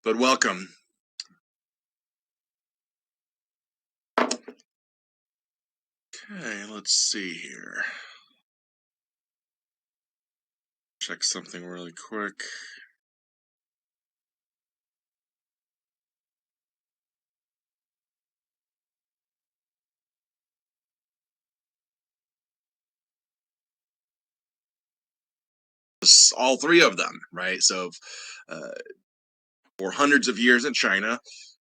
but welcome. Okay, let's see here. Check something really quick. All three of them, right? So, for hundreds of years in China,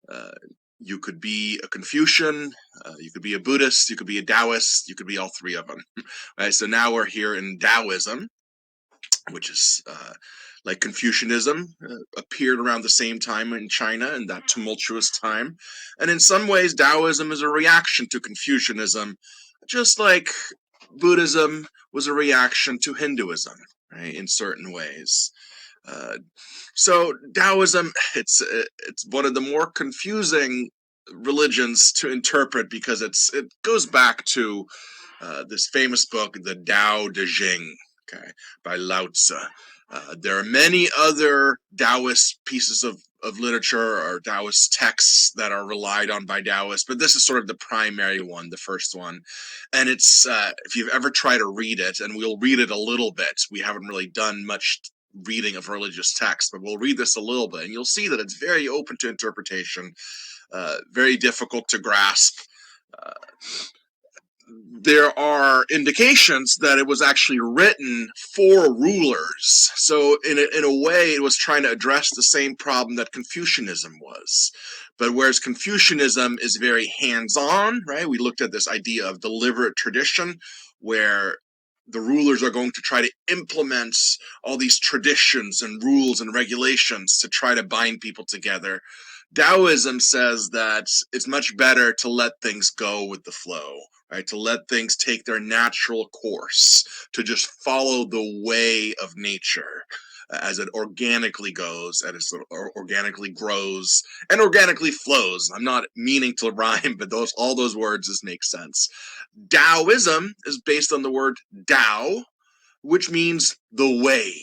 uh, you could be a Confucian, you could be a Buddhist, you could be a Taoist, you could be all three of them. Right? So now we're here in Taoism, which is like Confucianism, appeared around the same time in China in that tumultuous time. And in some ways, Taoism is a reaction to Confucianism, just like Buddhism was a reaction to Hinduism, right, in certain ways. Uh, so Taoism, it's one of the more confusing religions to interpret because it goes back to this famous book, the Tao Te Ching, okay, by Lao Tzu. There are many other Taoist pieces of literature or Taoist texts that are relied on by Taoists, but this is sort of the primary one, the first one. And it's, if you've ever tried to read it, and we'll read it a little bit, we haven't really done much reading of religious texts, but we'll read this a little bit, and you'll see that it's very open to interpretation, very difficult to grasp. Uh, there are indications that it was actually written for rulers. So in a way, it was trying to address the same problem that Confucianism was. But whereas Confucianism is very hands-on, right? We looked at this idea of deliberate tradition, where the rulers are going to try to implement all these traditions and rules and regulations to try to bind people together. Taoism says that it's much better to let things go with the flow, right? To let things take their natural course, to just follow the way of nature as it organically goes, as it organically grows, and organically flows. I'm not meaning to rhyme, but all those words just make sense. Taoism is based on the word Tao, which means the way,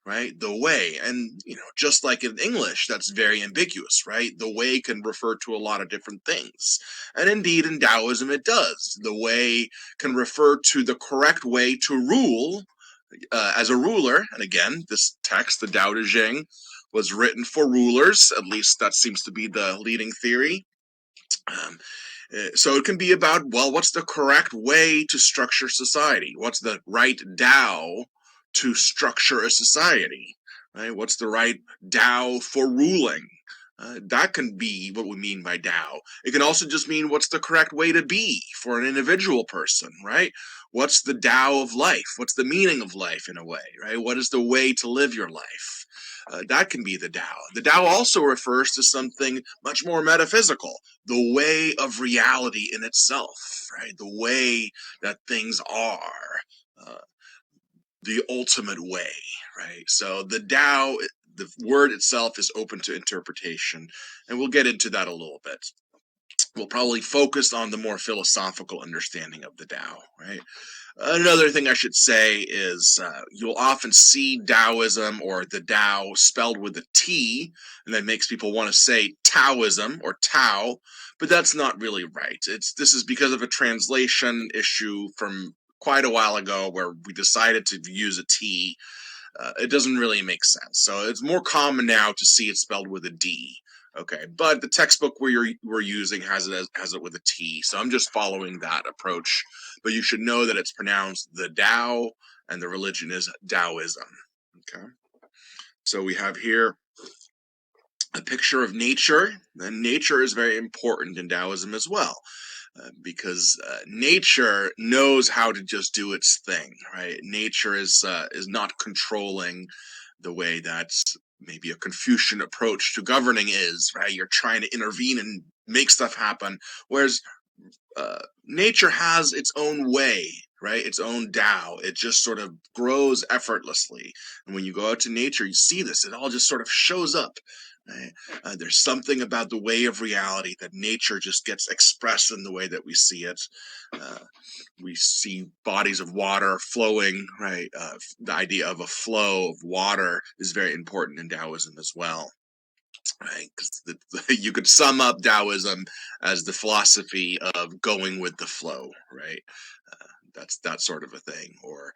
right? The way. And, just like in English, that's very ambiguous, right? The way can refer to a lot of different things. And indeed, in Taoism, it does. The way can refer to the correct way to rule as a ruler. And again, this text, the Tao Te Ching, was written for rulers. At least that seems to be the leading theory. So it can be about, well, what's the correct way to structure society? What's the right Tao to structure a society? Right? What's the right Tao for ruling? That can be what we mean by Tao. It can also just mean what's the correct way to be for an individual person, right? What's the Tao of life? What's the meaning of life in a way, right? What is the way to live your life? That can be the Tao. The Tao also refers to something much more metaphysical, the way of reality in itself, right? The way that things are, uh, the ultimate way, right? So the Tao, the word itself is open to interpretation, and we'll get into that a little bit. We'll probably focus on the more philosophical understanding of the Tao, right? Another thing I should say is you'll often see Taoism or the Tao spelled with a T, and that makes people want to say Taoism or Tao, but that's not really right. This is because of a translation issue from quite a while ago where we decided to use a T. It doesn't really make sense. So it's more common now to see it spelled with a D. Okay, but the textbook we're using has it with a T, so I'm just following that approach. But you should know that it's pronounced the Tao, and the religion is Taoism. Okay, so we have here a picture of nature, and nature is very important in Taoism as well. Because nature knows how to just do its thing, right? Nature is not controlling the way that maybe a Confucian approach to governing is, right? You're trying to intervene and make stuff happen, whereas nature has its own way, right? Its own Tao. It just sort of grows effortlessly, and when you go out to nature, you see this. It all just sort of shows up. Right? There's something about the way of reality that nature just gets expressed in the way that we see it. We see bodies of water flowing, right? The idea of a flow of water is very important in Taoism as well. right? Because you could sum up Taoism as the philosophy of going with the flow, right? That's that sort of a thing, or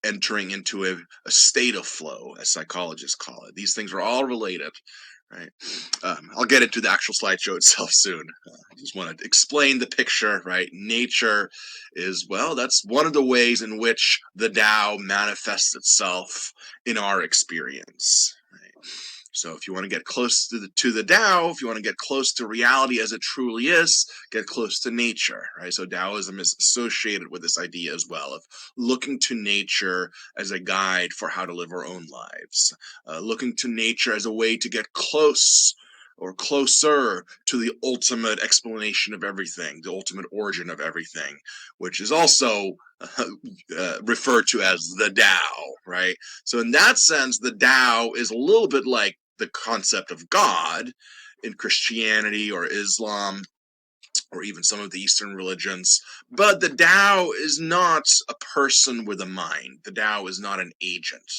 entering into a state of flow, as psychologists call it. These things are all related, right? I'll get into the actual slideshow itself soon. I just want to explain the picture, right? Nature is, well, that's one of the ways in which the Tao manifests itself in our experience. Right? So if you want to get close to the Tao, if you want to get close to reality as it truly is, get close to nature, right? So Taoism is associated with this idea as well of looking to nature as a guide for how to live our own lives, looking to nature as a way to get close or closer to the ultimate explanation of everything, the ultimate origin of everything, which is also referred to as the Tao, right? So in that sense, the Tao is a little bit like the concept of God in Christianity or Islam or even some of the Eastern religions. But the Tao is not a person with a mind. The Tao is not an agent.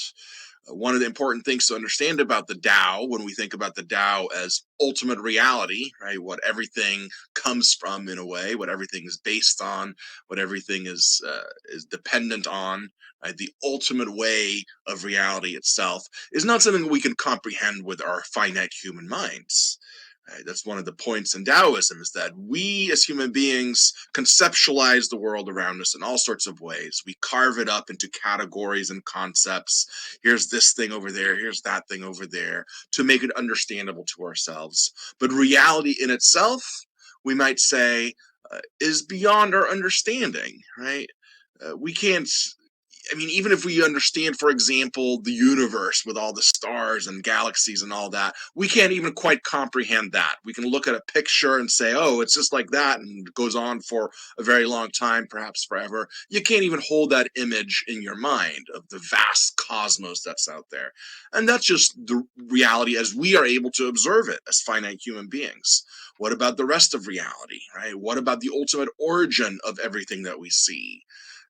One of the important things to understand about the Tao, when we think about the Tao as ultimate reality, right, what everything comes from in a way, what everything is based on, what everything is dependent on, right, the ultimate way of reality itself, is not something we can comprehend with our finite human minds. Right? That's one of the points in Taoism, is that we as human beings conceptualize the world around us in all sorts of ways. We carve it up into categories and concepts. Here's this thing over there, here's that thing over there, to make it understandable to ourselves. But reality in itself, we might say, is beyond our understanding, right? We can't, I mean, even if we understand, for example, the universe with all the stars and galaxies and all that, we can't even quite comprehend that. We can look at a picture and say, oh, it's just like that, and it goes on for a very long time, perhaps forever. You can't even hold that image in your mind of the vast cosmos that's out there. And that's just the reality as we are able to observe it as finite human beings. What about the rest of reality, right? What about the ultimate origin of everything that we see?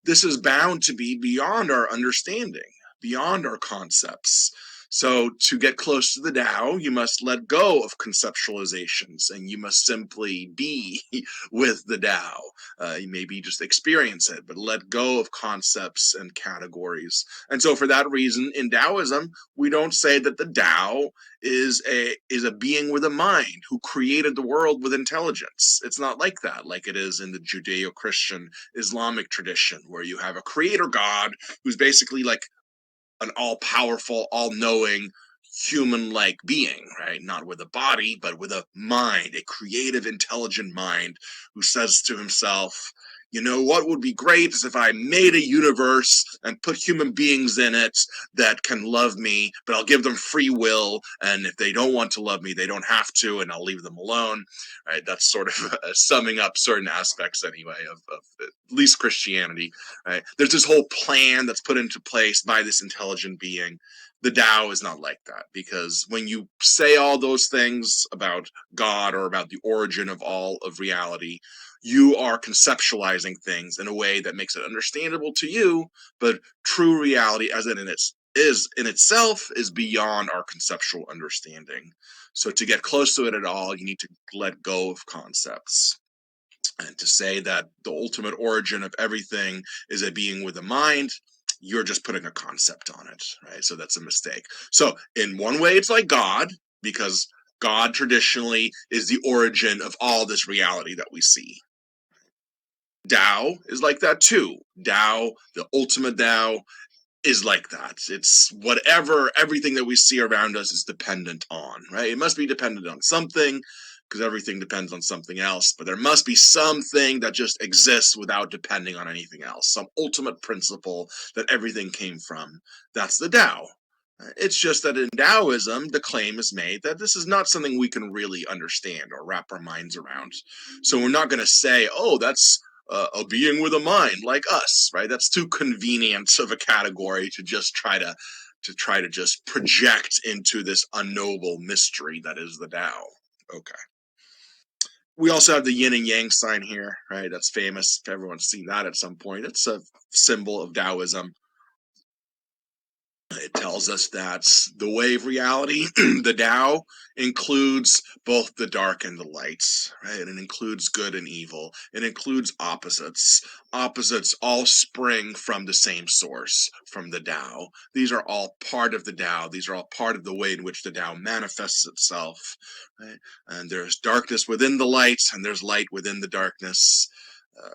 This is bound to be beyond our understanding, beyond our concepts. So, to get close to the Tao, you must let go of conceptualizations and you must simply be with the Tao. You maybe just experience it, but let go of concepts and categories. And so, for that reason, in Taoism, we don't say that the Tao is a being with a mind who created the world with intelligence. It's not like that, like it is in the Judeo-Christian Islamic tradition, where you have a creator God who's basically like an all-powerful, all-knowing, human-like being, right? Not with a body, but with a mind, a creative, intelligent mind who says to himself, you know, what would be great is if I made a universe and put human beings in it that can love me, but I'll give them free will, and if they don't want to love me, they don't have to, and I'll leave them alone. Right? That's sort of summing up certain aspects, anyway, of at least Christianity. Right? There's this whole plan that's put into place by this intelligent being. The Tao is not like that, because when you say all those things about God or about the origin of all of reality, you are conceptualizing things in a way that makes it understandable to you, but true reality as it is in itself is beyond our conceptual understanding. So to get close to it at all, you need to let go of concepts. And to say that the ultimate origin of everything is a being with a mind, you're just putting a concept on it, right? So that's a mistake. So in one way, it's like God, because God traditionally is the origin of all this reality that we see. Tao is like that too. Tao, the ultimate Tao, is like that. It's whatever, everything that we see around us is dependent on, right? It must be dependent on something, because everything depends on something else, but there must be something that just exists without depending on anything else, some ultimate principle that everything came from. That's the Tao. It's just that in Taoism, the claim is made that this is not something we can really understand or wrap our minds around. So we're not going to say, oh, that's a being with a mind like us, right? That's too convenient of a category to just try to just project into this unknowable mystery that is the Tao. Okay. We also have the yin and yang sign here, right? That's famous. Everyone's seen that at some point. It's a symbol of Taoism. It tells us that the way of reality, the Tao, includes both the dark and the lights, right? It includes good and evil. It includes opposites. Opposites all spring from the same source, from the Tao. These are all part of the Tao. These are all part of the way in which the Tao manifests itself, right? And there's darkness within the light, and there's light within the darkness. Uh,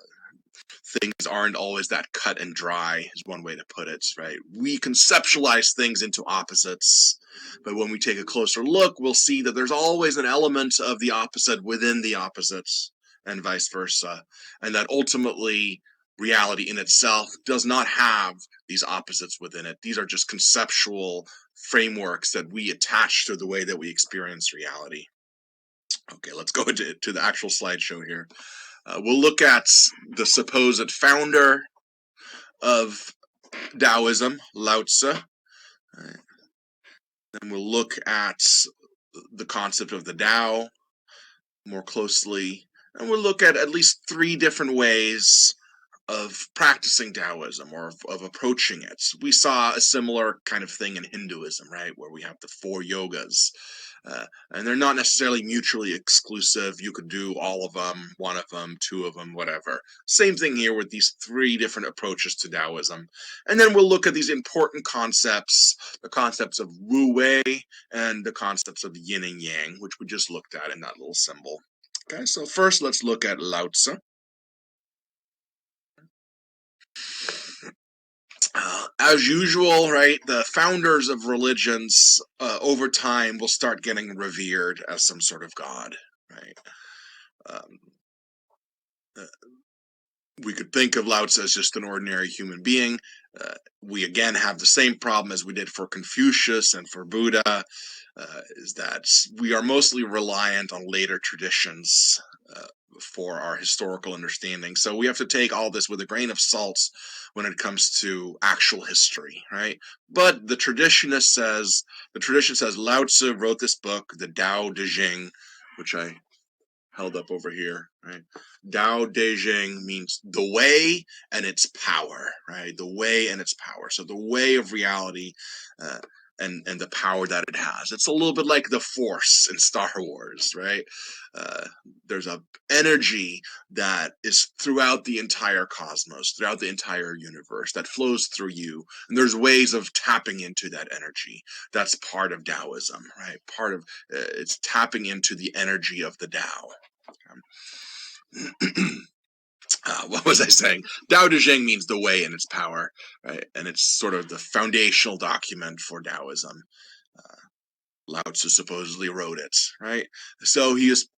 Things aren't always that cut and dry, is one way to put it, right? We conceptualize things into opposites, but when we take a closer look, we'll see that there's always an element of the opposite within the opposites, and vice versa, and that ultimately reality in itself does not have these opposites within it. These are just conceptual frameworks that we attach to the way that we experience reality. Okay, let's go to the actual slideshow here. We'll look at the supposed founder of Taoism, Lao Tzu. Then we'll look at the concept of the Tao more closely. And we'll look at least 3 different ways of practicing Taoism, or of approaching it. We saw a similar kind of thing in Hinduism, right, where we have the 4 yogas. And they're not necessarily mutually exclusive. You could do all of them, one of them, 2 of them, whatever. Same thing here with these 3 different approaches to Taoism. And then we'll look at these important concepts, the concepts of Wu Wei and the concepts of yin and yang, which we just looked at in that little symbol. Okay, so first let's look at Lao Tzu. As usual, right, the founders of religions over time will start getting revered as some sort of god, right? Um, uh, we could think of Lao Tzu as just an ordinary human being. We again have the same problem as we did for Confucius and for Buddha, is that we are mostly reliant on later traditions for our historical understanding. So we have to take all this with a grain of salt when it comes to actual history, right? But the tradition says Lao Tzu wrote this book, the Tao Te Ching, which I held up over here, right? Tao Te Ching means the way and its power, right? The way and its power. So the way of reality, and the power that it has. It's a little bit like the Force in Star Wars, right? There's a energy that is throughout the entire cosmos, throughout the entire universe, that flows through you, and there's ways of tapping into that energy. That's part of Taoism, right? Part of it's tapping into the energy of the Tao. What was I saying? Tao Te Ching means the way and its power, right? And it's sort of the foundational document for Taoism. Lao Tzu supposedly wrote it, right? So he is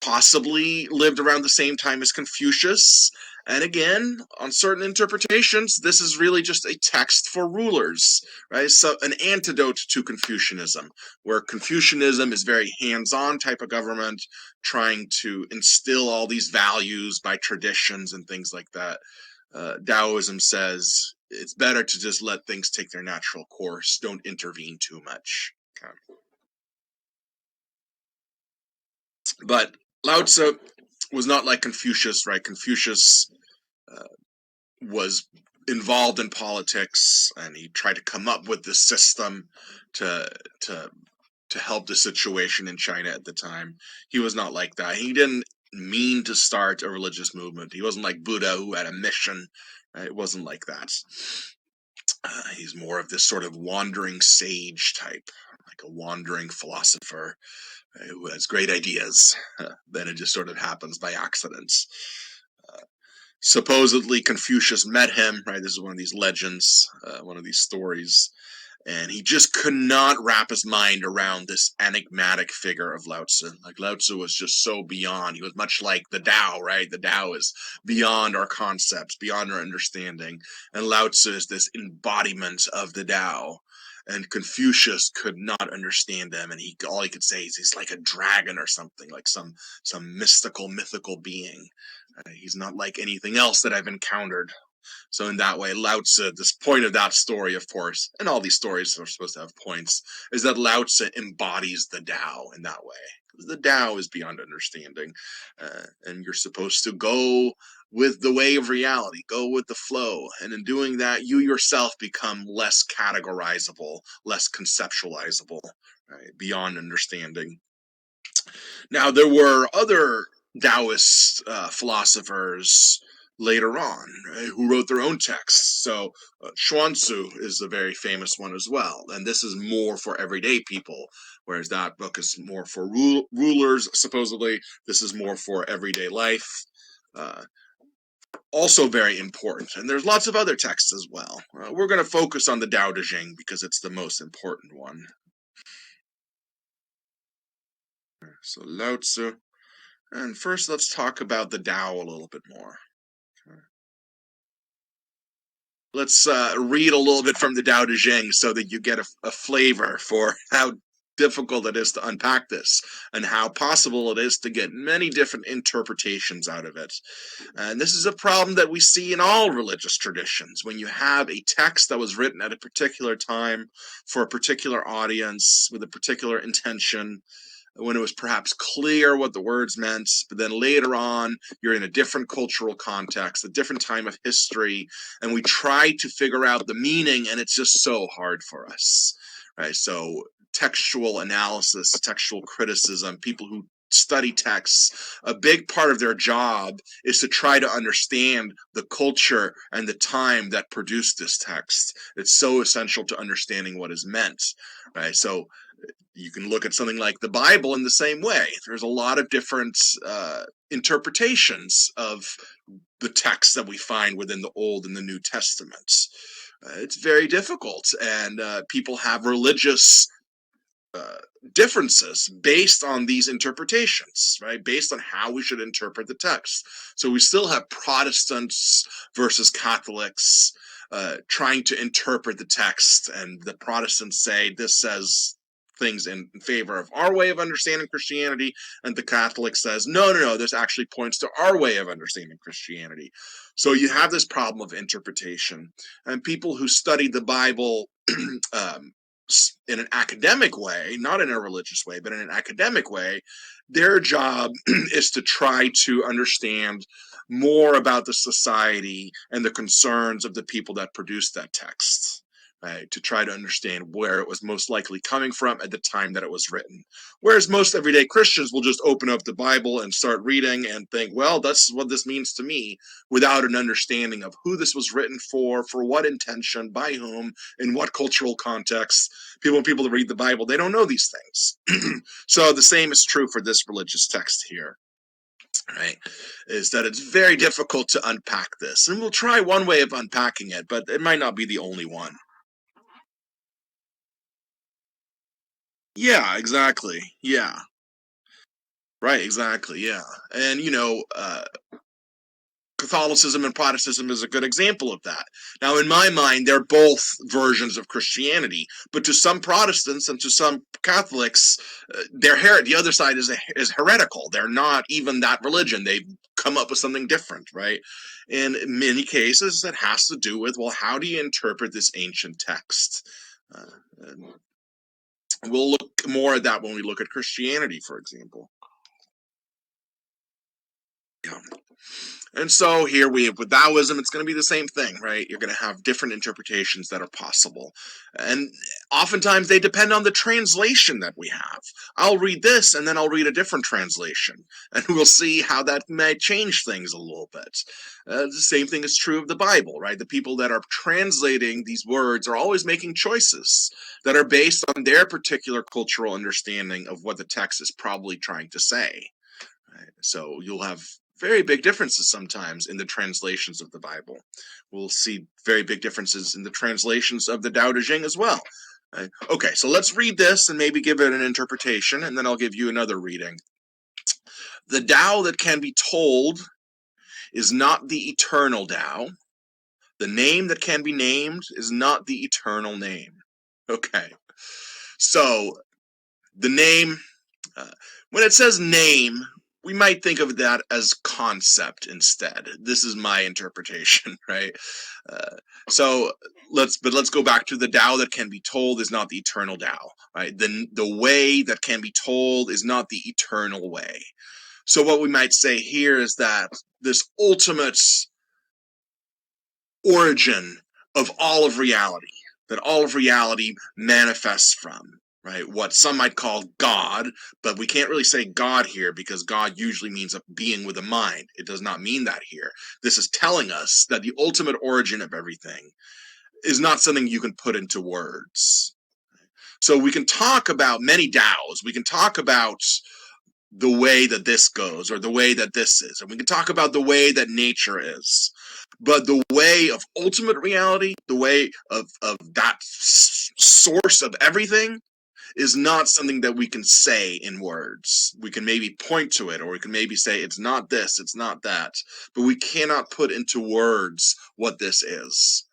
possibly lived around the same time as Confucius. And again, on certain interpretations, this is really just a text for rulers, right? So an antidote to Confucianism, where Confucianism is very hands-on type of government, trying to instill all these values by traditions and things like that. Taoism says it's better to just let things take their natural course. Don't intervene too much. Okay. But Lao Tzu was not like Confucius, right? Confucius uh, was involved in politics, and he tried to come up with this system to to to help the situation in China at the time. He was not like that. He didn't mean to start a religious movement. He wasn't like Buddha, who had a mission. It wasn't like that. He's more of this sort of wandering sage type, like a wandering philosopher who has great ideas. Then it just sort of happens by accident. Supposedly Confucius met him, right? This is one of these legends, one of these stories, and he just could not wrap his mind around this enigmatic figure of Lao Tzu. Like Lao Tzu was just so beyond. He was much like the Tao, right? The Tao is beyond our concepts, beyond our understanding, and Lao Tzu is this embodiment of the Tao. And Confucius could not understand him, and all he could say is he's like a dragon or something, like some mythical being. He's not like anything else that I've encountered. So in that way, Lao Tzu, this point of that story, of course, and all these stories are supposed to have points, is that Lao Tzu embodies the Tao in that way. The Tao is beyond understanding, and you're supposed to go with the way of reality, go with the flow. And in doing that, you yourself become less categorizable, less conceptualizable, right? Beyond understanding. Now, there were other Taoist philosophers later on, right, who wrote their own texts. So Xuanzu is a very famous one as well. And this is more for everyday people, whereas that book is more for rulers, supposedly. This is more for everyday life. Also very important. And there's lots of other texts as well. We're going to focus on the Tao Te Ching because it's the most important one. So Lao Tzu. And first, let's talk about the Tao a little bit more. Let's read a little bit from the Tao Te Ching so that you get a flavor for how difficult it is to unpack this and how possible it is to get many different interpretations out of it. And this is a problem that we see in all religious traditions. When you have a text that was written at a particular time for a particular audience with a particular intention, when it was perhaps clear what the words meant, but then later on, you're in a different cultural context, a different time of history, and we try to figure out the meaning, and it's just so hard for us, right? So textual analysis, textual criticism, people who study texts, a big part of their job is to try to understand the culture and the time that produced this text. It's so essential to understanding what is meant, right? So you can look at something like the Bible in the same way. There's a lot of different interpretations of the texts that we find within the Old and the New Testaments. It's very difficult, and people have religious differences based on these interpretations, right? Based on how we should interpret the text. So we still have Protestants versus Catholics trying to interpret the text, and the Protestants say this says things in favor of our way of understanding Christianity, and the Catholic says no, this actually points to our way of understanding Christianity. So you have this problem of interpretation, and people who study the Bible in an academic way, not in a religious way, but in an academic way, their job is to try to understand more about the society and the concerns of the people that produced that text, right? To try to understand where it was most likely coming from at the time that it was written. Whereas most everyday Christians will just open up the Bible and start reading and think, well, that's what this means to me, without an understanding of who this was written for what intention, by whom, in what cultural context. When people read the Bible, they don't know these things. So the same is true for this religious text here, right? Is that it's very difficult to unpack this. And we'll try one way of unpacking it, but it might not be the only one. Yeah, exactly. Yeah. Right, exactly. Yeah. And, Catholicism and Protestantism is a good example of that. Now, in my mind, they're both versions of Christianity, but to some Protestants and to some Catholics, the other side is heretical. They're not even that religion. They've come up with something different, right? In many cases, it has to do with, well, how do you interpret this ancient text? We'll look more at that when we look at Christianity, for example. Yeah. And so here with Taoism, it's going to be the same thing, right? You're going to have different interpretations that are possible. And oftentimes they depend on the translation that we have. I'll read this and then I'll read a different translation. And we'll see how that may change things a little bit. The same thing is true of the Bible, right? The people that are translating these words are always making choices that are based on their particular cultural understanding of what the text is probably trying to say. Right? So you'll have very big differences sometimes in the translations of the Bible. We'll see very big differences in the translations of the Tao Te Ching as well. Right? Okay, so let's read this and maybe give it an interpretation, and then I'll give you another reading. The Tao that can be told is not the eternal Tao. The name that can be named is not the eternal name. Okay, so the name, when it says name, we might think of that as concept instead. This is my interpretation, right? So let's go back to the Tao that can be told is not the eternal Tao, right? The way that can be told is not the eternal way. So what we might say here is that this ultimate origin of all of reality, that all of reality manifests from, right? What some might call God, but we can't really say God here because God usually means a being with a mind. It does not mean that here. This is telling us that the ultimate origin of everything is not something you can put into words. So we can talk about many Taos. We can talk about the way that this goes or the way that this is. And we can talk about the way that nature is. But the way of ultimate reality, the way of that source of everything, is not something that we can say in words. We can maybe point to it, or we can maybe say it's not this, it's not that, but we cannot put into words what this is.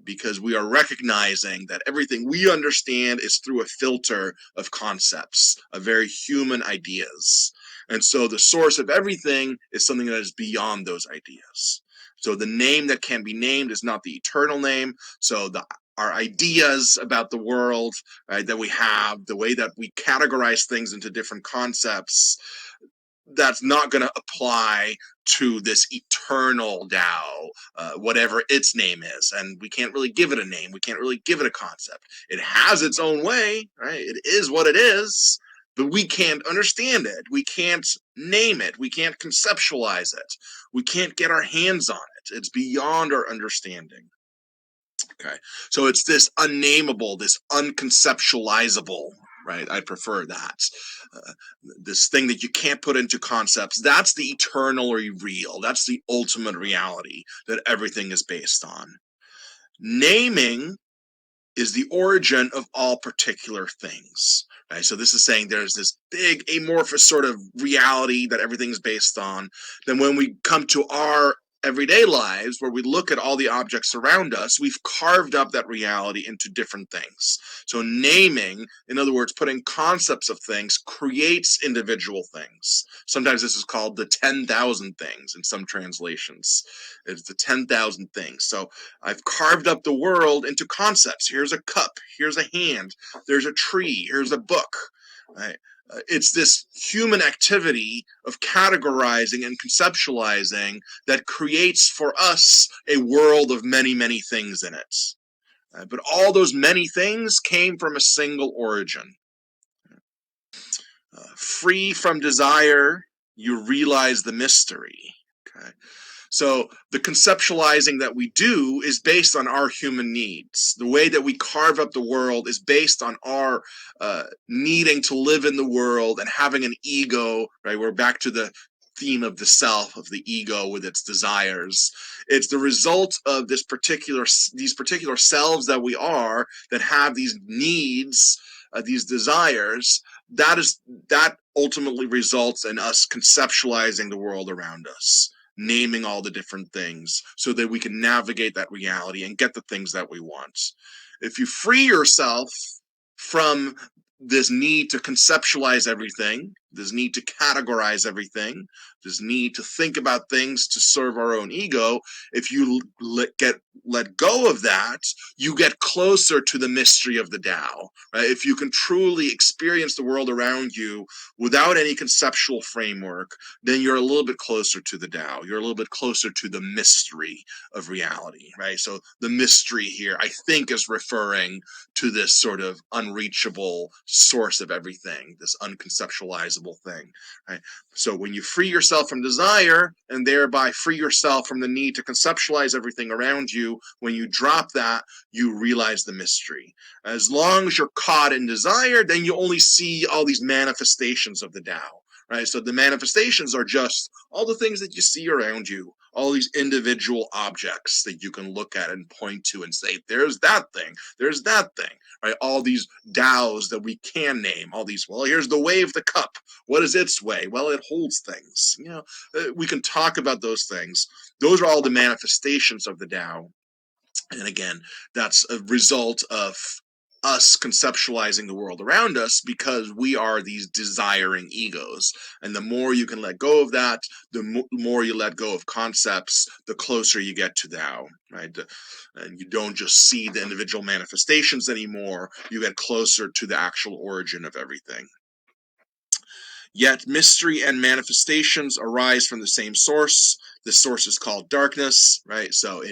Because we are recognizing that everything we understand is through a filter of concepts, of very human ideas. And so the source of everything is something that is beyond those ideas. So the name that can be named is not the eternal name. So our ideas about the world, right, that we have, the way that we categorize things into different concepts, that's not going to apply to this eternal Tao, whatever its name is. And we can't really give it a name. We can't really give it a concept. It has its own way, right? It is what it is, but we can't understand it. We can't name it. We can't conceptualize it. We can't get our hands on it. It's beyond our understanding. Okay, so it's this unnameable, this unconceptualizable, right? I prefer that. Uh, this thing that you can't put into concepts, that's the eternal or real. That's the ultimate reality that everything is based on. Naming is the origin of all particular things. Right? So this is saying there's this big amorphous sort of reality that everything's based on. Then when we come to our everyday lives, where we look at all the objects around us, we've carved up that reality into different things. So naming, in other words, putting concepts of things, creates individual things. Sometimes this is called the 10,000 things in some translations. It's the 10,000 things. So I've carved up the world into concepts. Here's a cup. Here's a hand. There's a tree. Here's a book. Right? It's this human activity of categorizing and conceptualizing that creates for us a world of many, many things in it. But all those many things came from a single origin. Free from desire, you realize the mystery. Okay. So the conceptualizing that we do is based on our human needs. The way that we carve up the world is based on our needing to live in the world and having an ego, right? We're back to the theme of the self, of the ego with its desires. It's the result of these particular selves that we are that have these needs, these desires. That ultimately results in us conceptualizing the world around us, naming all the different things so that we can navigate that reality and get the things that we want. If you free yourself from this need to conceptualize everything, this need to categorize everything, this need to think about things to serve our own ego, if you let go of that, you get closer to the mystery of the Tao. Right? If you can truly experience the world around you without any conceptual framework, then you're a little bit closer to the Tao. You're a little bit closer to the mystery of reality, right? So the mystery here, I think, is referring to this sort of unreachable source of everything, this unconceptualizable thing, right? So when you free yourself from desire and thereby free yourself from the need to conceptualize everything around you, when you drop that, you realize the mystery. As long as you're caught in desire, then you only see all these manifestations of the Tao. Right? So the manifestations are just all the things that you see around you, all these individual objects that you can look at and point to and say, there's that thing, right? All these Taos that we can name, all these, well, here's the way of the cup. What is its way? Well, it holds things. We can talk about those things. Those are all the manifestations of the Tao. And again, that's a result of us conceptualizing the world around us because we are these desiring egos. And the more you can let go of that, the more you let go of concepts, the closer you get to Tao, right? And you don't just see the individual manifestations anymore, you get closer to the actual origin of everything. Yet mystery and manifestations arise from the same source. The source is called darkness, right? So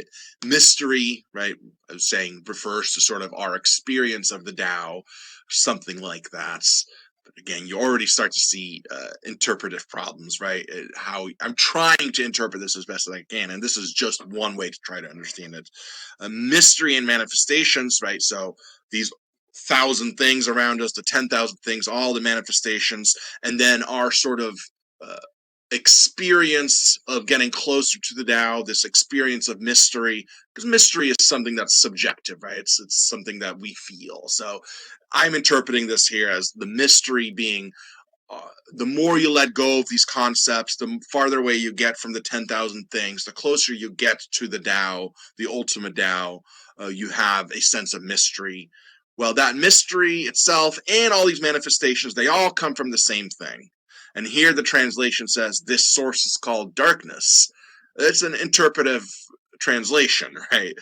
mystery, right, I was saying, refers to sort of our experience of the Tao, something like that. But again, you already start to see interpretive problems, right? How I'm trying to interpret this as best as I can, and this is just one way to try to understand it. Mystery and manifestations, right? So these 1,000 things around us, the 10,000 things, all the manifestations, and then our sort of uh, experience of getting closer to the Tao, this experience of mystery, because mystery is something that's subjective, right? It's something that we feel. So I'm interpreting this here as the mystery being the more you let go of these concepts, the farther away you get from the 10,000 things, the closer you get to the Tao, the ultimate Tao, you have a sense of mystery. Well, that mystery itself and all these manifestations, they all come from the same thing. And here the translation says this source is called darkness. It's an interpretive translation, right?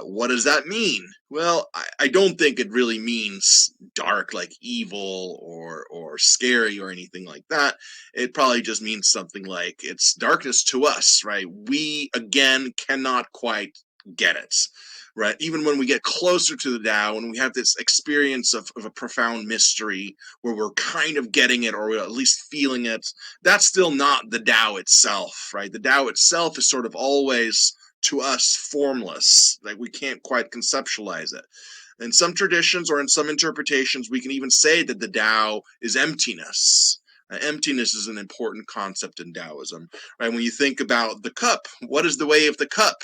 What does that mean? Well, I don't think it really means dark, like evil or scary or anything like that. It probably just means something like it's darkness to us, right? We again cannot quite get it, right? Even when we get closer to the Tao, when we have this experience of a profound mystery where we're kind of getting it or we're at least feeling it, that's still not the Tao itself, right? The Tao itself is sort of always to us formless, like we can't quite conceptualize it. In some traditions or in some interpretations, we can even say that the Tao is emptiness. Emptiness is an important concept in Taoism, right? When you think about the cup, what is the way of the cup?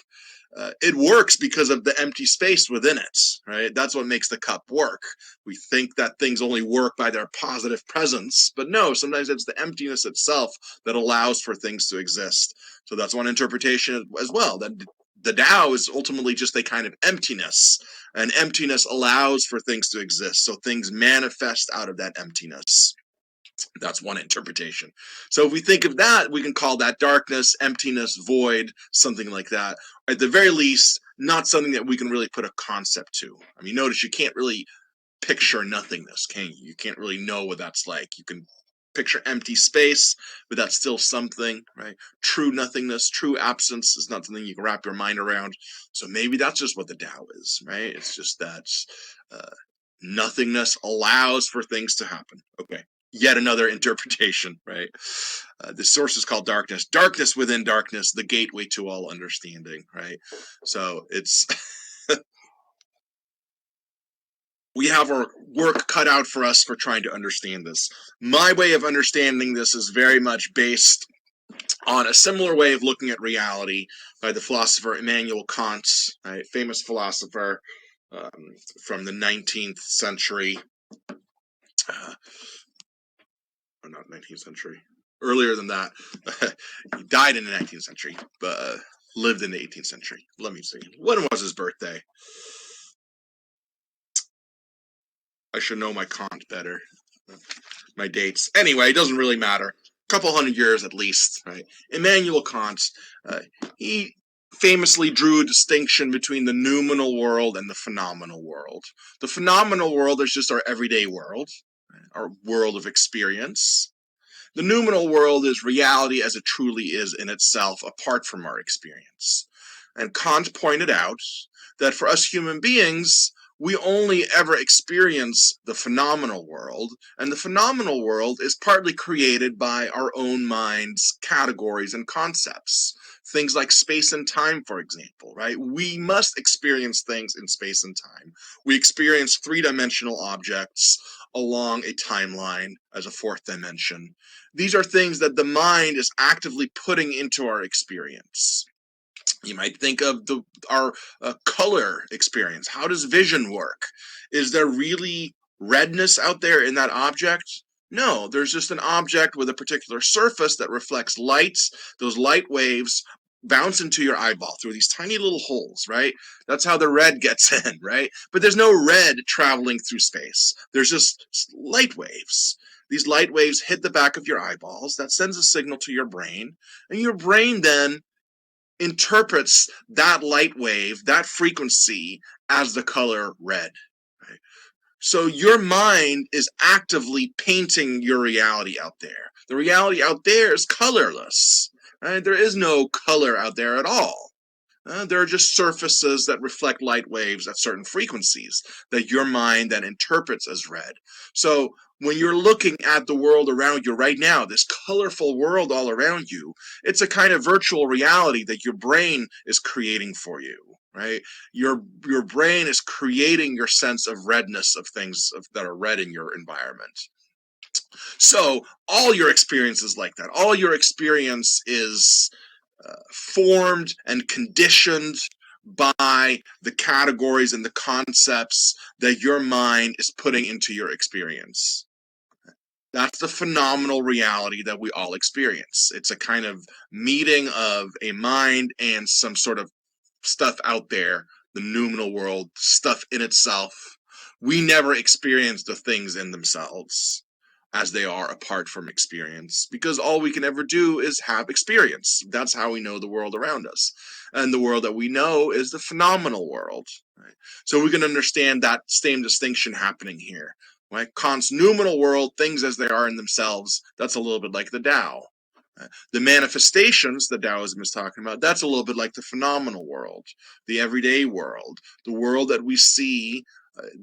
It works because of the empty space within it, right? That's what makes the cup work. We think that things only work by their positive presence, but no, sometimes it's the emptiness itself that allows for things to exist. So that's one interpretation as well, that the Tao is ultimately just a kind of emptiness, and emptiness allows for things to exist. So things manifest out of that emptiness. That's one interpretation. So if we think of that, we can call that darkness, emptiness, void, something like that. At the very least, not something that we can really put a concept to. I mean, notice you can't really picture nothingness, can you? You can't really know what that's like. You can picture empty space, but that's still something, right? True nothingness, true absence is not something you can wrap your mind around. So maybe that's just what the Tao is, right? It's just that uh, nothingness allows for things to happen. Okay, yet another interpretation, right? The source is called darkness. Darkness within darkness, the gateway to all understanding, right? So it's we have our work cut out for us for trying to understand this. My way of understanding this is very much based on a similar way of looking at reality by the philosopher Immanuel Kant, a famous philosopher from the 19th century. Not 19th century. Earlier than that. He died in the 19th century, but lived in the 18th century. Let me see. When was his birthday? I should know my Kant better. My dates. Anyway, it doesn't really matter. A couple hundred years at least, right? Immanuel Kant, he famously drew a distinction between the noumenal world and the phenomenal world. The phenomenal world is just our everyday world, our world of experience. The noumenal world is reality as it truly is in itself, apart from our experience. And Kant pointed out that for us human beings, we only ever experience the phenomenal world, and the phenomenal world is partly created by our own mind's categories and concepts. Things like space and time, for example, right? We must experience things in space and time. We experience three-dimensional objects along a timeline as a fourth dimension. These are things that the mind is actively putting into our experience. You might think of our color experience. How does vision work? Is there really redness out there in that object? No, there's just an object with a particular surface that reflects lights. Those light waves bounce into your eyeball through these tiny little holes, right? That's how the red gets in, right? But there's no red traveling through space. There's just light waves. These light waves hit the back of your eyeballs. That sends a signal to your brain, and your brain then interprets that light wave, that frequency, as the color red. Right? So your mind is actively painting your reality out there. The reality out there is colorless, right? There is no color out there at all. There are just surfaces that reflect light waves at certain frequencies that your mind then interprets as red. So when you're looking at the world around you right now, this colorful world all around you, it's a kind of virtual reality that your brain is creating for you, right? Your brain is creating your sense of redness of things that are red in your environment. So all your experience is like that. All your experience is formed and conditioned by the categories and the concepts that your mind is putting into your experience. That's the phenomenal reality that we all experience. It's a kind of meeting of a mind and some sort of stuff out there, the noumenal world, stuff in itself. We never experience the things in themselves as they are apart from experience, because all we can ever do is have experience. That's how we know the world around us. And the world that we know is the phenomenal world. Right? So we can understand that same distinction happening here. Right? Kant's noumenal world, things as they are in themselves, that's a little bit like the Tao. The manifestations that Taoism is talking about, that's a little bit like the phenomenal world, the everyday world, the world that we see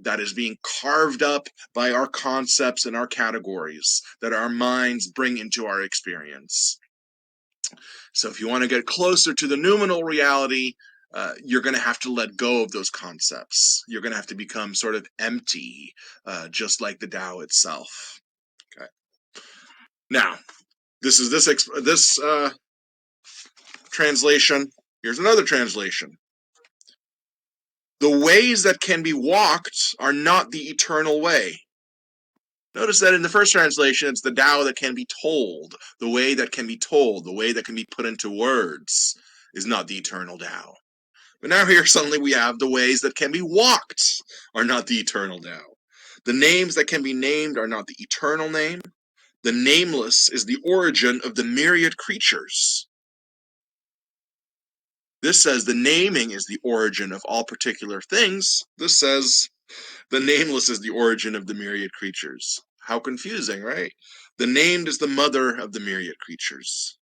that is being carved up by our concepts and our categories that our minds bring into our experience. So if you want to get closer to the noumenal reality, you're going to have to let go of those concepts. You're going to have to become sort of empty, just like the Tao itself. Okay. Now, this is this translation. Here's another translation. The ways that can be walked are not the eternal way. Notice that in the first translation, it's the Tao that can be told. The way that can be told, the way that can be put into words is not the eternal Tao. But now here suddenly we have the ways that can be walked are not the eternal Tao. The names that can be named are not the eternal name. The nameless is the origin of the myriad creatures. This says the naming is the origin of all particular things. This says the nameless is the origin of the myriad creatures. How confusing, right? The named is the mother of the myriad creatures.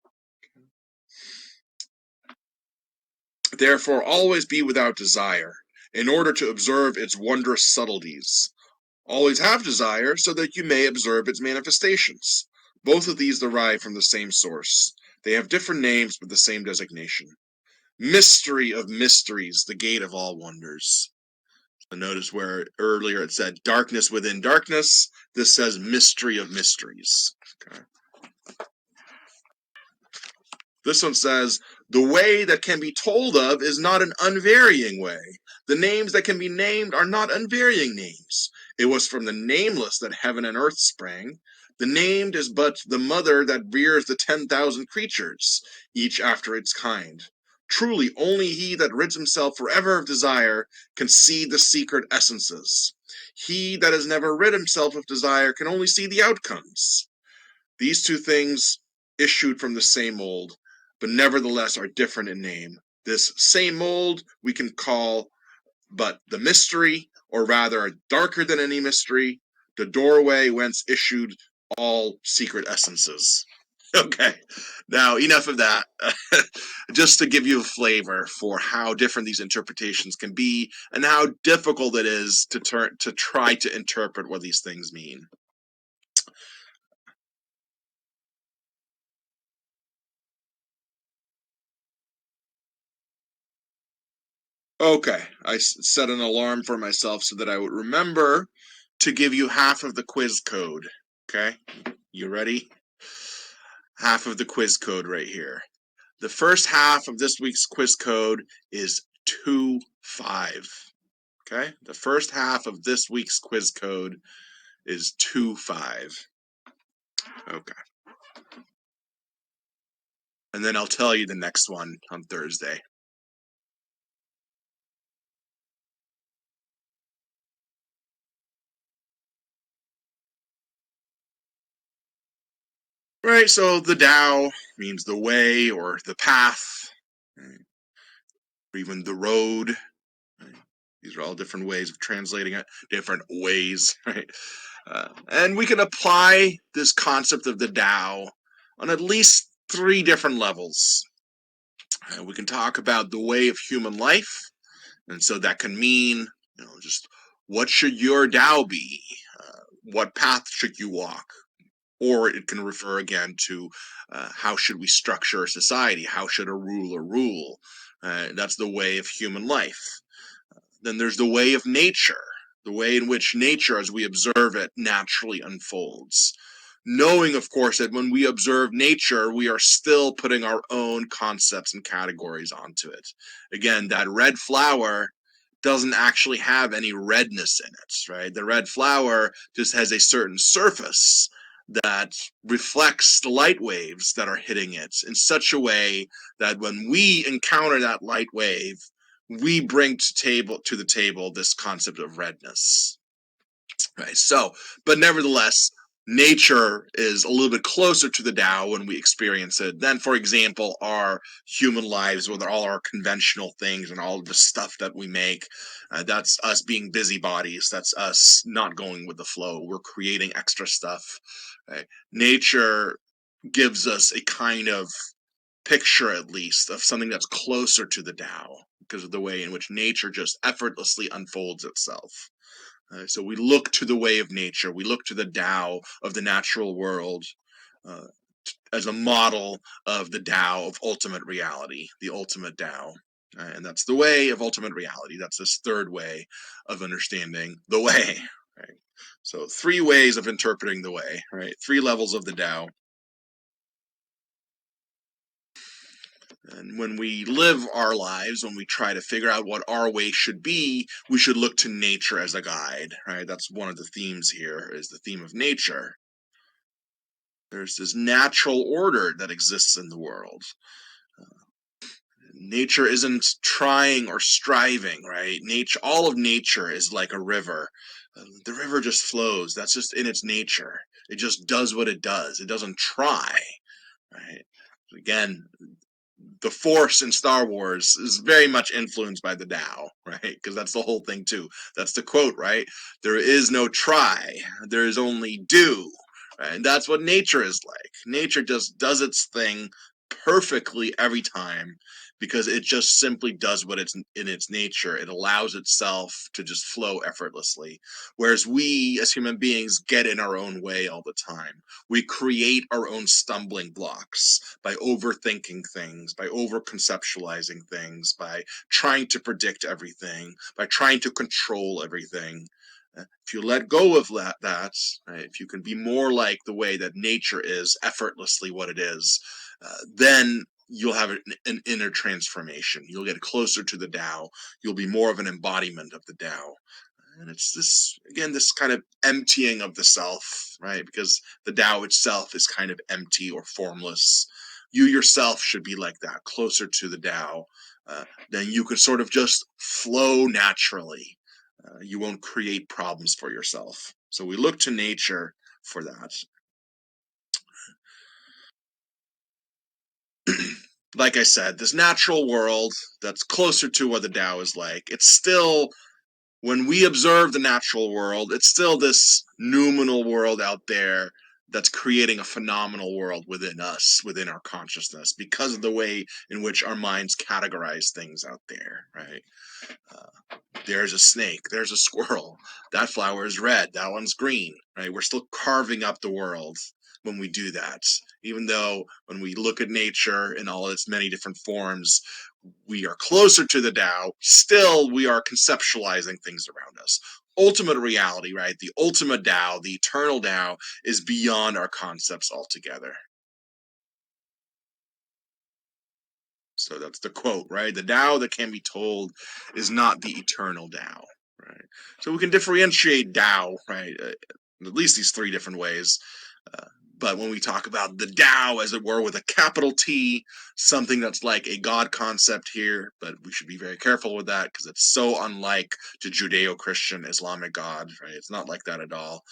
Therefore, always be without desire, in order to observe its wondrous subtleties. Always have desire, so that you may observe its manifestations. Both of these derive from the same source. They have different names, but the same designation. Mystery of mysteries, the gate of all wonders. Notice where earlier it said darkness within darkness. This says mystery of mysteries. Okay. This one says the way that can be told of is not an unvarying way. The names that can be named are not unvarying names. It was from the nameless that heaven and earth sprang. The named is but the mother that rears the 10,000 creatures, each after its kind. Truly, only he that rids himself forever of desire can see the secret essences. He that has never rid himself of desire can only see the outcomes. These two things issued from the same mold, but nevertheless are different in name. This same mold we can call but the mystery, or rather darker than any mystery, the doorway whence issued all secret essences. Okay, now enough of that. Just to give you a flavor for how different these interpretations can be and how difficult it is to try to interpret what these things mean. Okay, I set an alarm for myself so that I would remember to give you half of the quiz code. Okay, you ready? Half of the quiz code right here. The first half of this week's quiz code is 2-5. Okay, the first half of this week's quiz code is 2-5. Okay, and then I'll tell you the next one on Thursday. Right, so the Tao means the way or the path, or even the road. These are all different ways of translating it, different ways, right? And we can apply this concept of the Tao on at least three different levels. We can talk about the way of human life, and so that can mean, just what should your Tao be? What path should you walk? Or it can refer again to how should we structure a society? How should a ruler rule? That's the way of human life. Then there's the way of nature, the way in which nature, as we observe it, naturally unfolds. Knowing, of course, that when we observe nature, we are still putting our own concepts and categories onto it. Again, that red flower doesn't actually have any redness in it, right? The red flower just has a certain surface that reflects the light waves that are hitting it in such a way that when we encounter that light wave, we bring to the table this concept of redness, right? So, but nevertheless, nature is a little bit closer to the Tao when we experience it than, for example, our human lives with all our conventional things and all of the stuff that we make. That's us being busybodies. That's us not going with the flow. We're creating extra stuff. Right? Nature gives us a kind of picture, at least, of something that's closer to the Tao because of the way in which nature just effortlessly unfolds itself. So we look to the way of nature, we look to the Tao of the natural world uh, as a model of the Tao of ultimate reality, the ultimate Tao. And that's the way of ultimate reality. That's this third way of understanding the way. Right? So three ways of interpreting the way, right? Three levels of the Tao. And when we live our lives, when we try to figure out what our way should be, we should look to nature as a guide, right? That's one of the themes here, is the theme of nature. There's this natural order that exists in the world. Nature isn't trying or striving, right? Nature, all of nature is like a river. The river just flows. That's just in its nature. It just does what it does. It doesn't try, right? Again, the Force in Star Wars is very much influenced by the Tao, right? Because that's the whole thing too. That's the quote, right? There is no try, there is only do. Right? And that's what nature is like. Nature just does its thing perfectly every time because it just simply does what it's in its nature. It allows itself to just flow effortlessly. Whereas we as human beings get in our own way all the time. We create our own stumbling blocks by overthinking things, by over-conceptualizing things, by trying to predict everything, by trying to control everything. If you let go of that, right, if you can be more like the way that nature is, effortlessly what it is, then you'll have an inner transformation. You'll get closer to the Tao. You'll be more of an embodiment of the Tao. And it's this, again, this kind of emptying of the self, right? Because the Tao itself is kind of empty or formless. You yourself should be like that, closer to the Tao. Then you can sort of just flow naturally. You won't create problems for yourself. So we look to nature for that. Like I said, this natural world that's closer to what the Tao is like, it's still, when we observe the natural world, it's still this noumenal world out there that's creating a phenomenal world within us, within our consciousness, because of the way in which our minds categorize things out there, right? There's a snake, there's a squirrel, that flower is red, that one's green, right? We're still carving up the world when we do that. Even though when we look at nature in all its many different forms, we are closer to the Tao, still we are conceptualizing things around us. Ultimate reality, right? The ultimate Tao, the eternal Tao, is beyond our concepts altogether. So that's the quote, right? The Tao that can be told is not the eternal Tao, right? So we can differentiate Tao, right? At least these three different ways. Uh, but when we talk about the Tao, as it were, with a capital T, something that's like a God concept here, but we should be very careful with that because it's so unlike to Judeo-Christian Islamic God, right? It's not like that at all.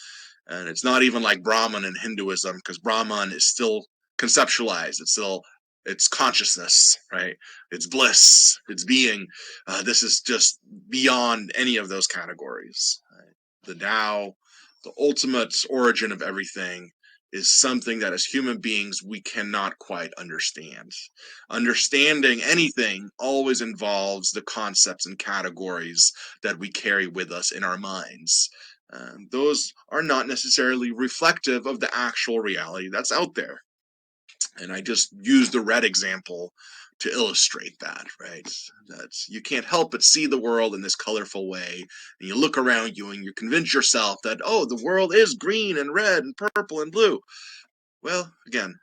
And it's not even like Brahman in Hinduism because Brahman is still conceptualized. It's still it's consciousness, right? It's bliss, it's being. This is just beyond any of those categories. Right? The Tao, the ultimate origin of everything, is something that as human beings we cannot quite understand. Understanding anything always involves the concepts and categories that we carry with us in our minds. Those are not necessarily reflective of the actual reality that's out there. And I just used the red example to illustrate that, right? That's, you can't help but see the world in this colorful way, and you look around you and you convince yourself that, oh, the world is green and red and purple and blue. Well, again,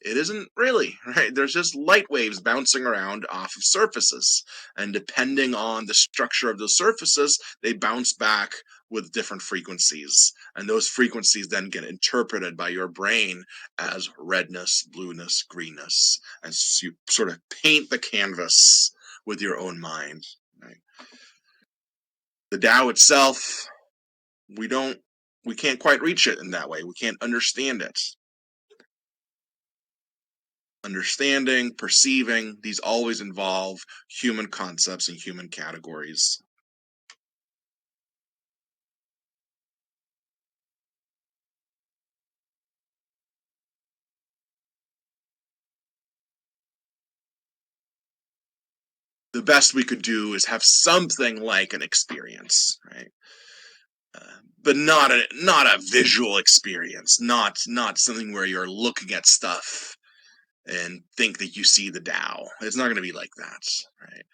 it isn't really, right? There's just light waves bouncing around off of surfaces. And depending on the structure of those surfaces, they bounce back with different frequencies. And those frequencies then get interpreted by your brain as redness, blueness, greenness, as you sort of paint the canvas with your own mind. Right? The Tao itself, we can't quite reach it in that way. We can't understand it. Understanding, perceiving, these always involve human concepts and human categories. The best we could do is have something like an experience, right? But not a visual experience, not something where you're looking at stuff and think that you see the Tao. It's not going to be like that, right?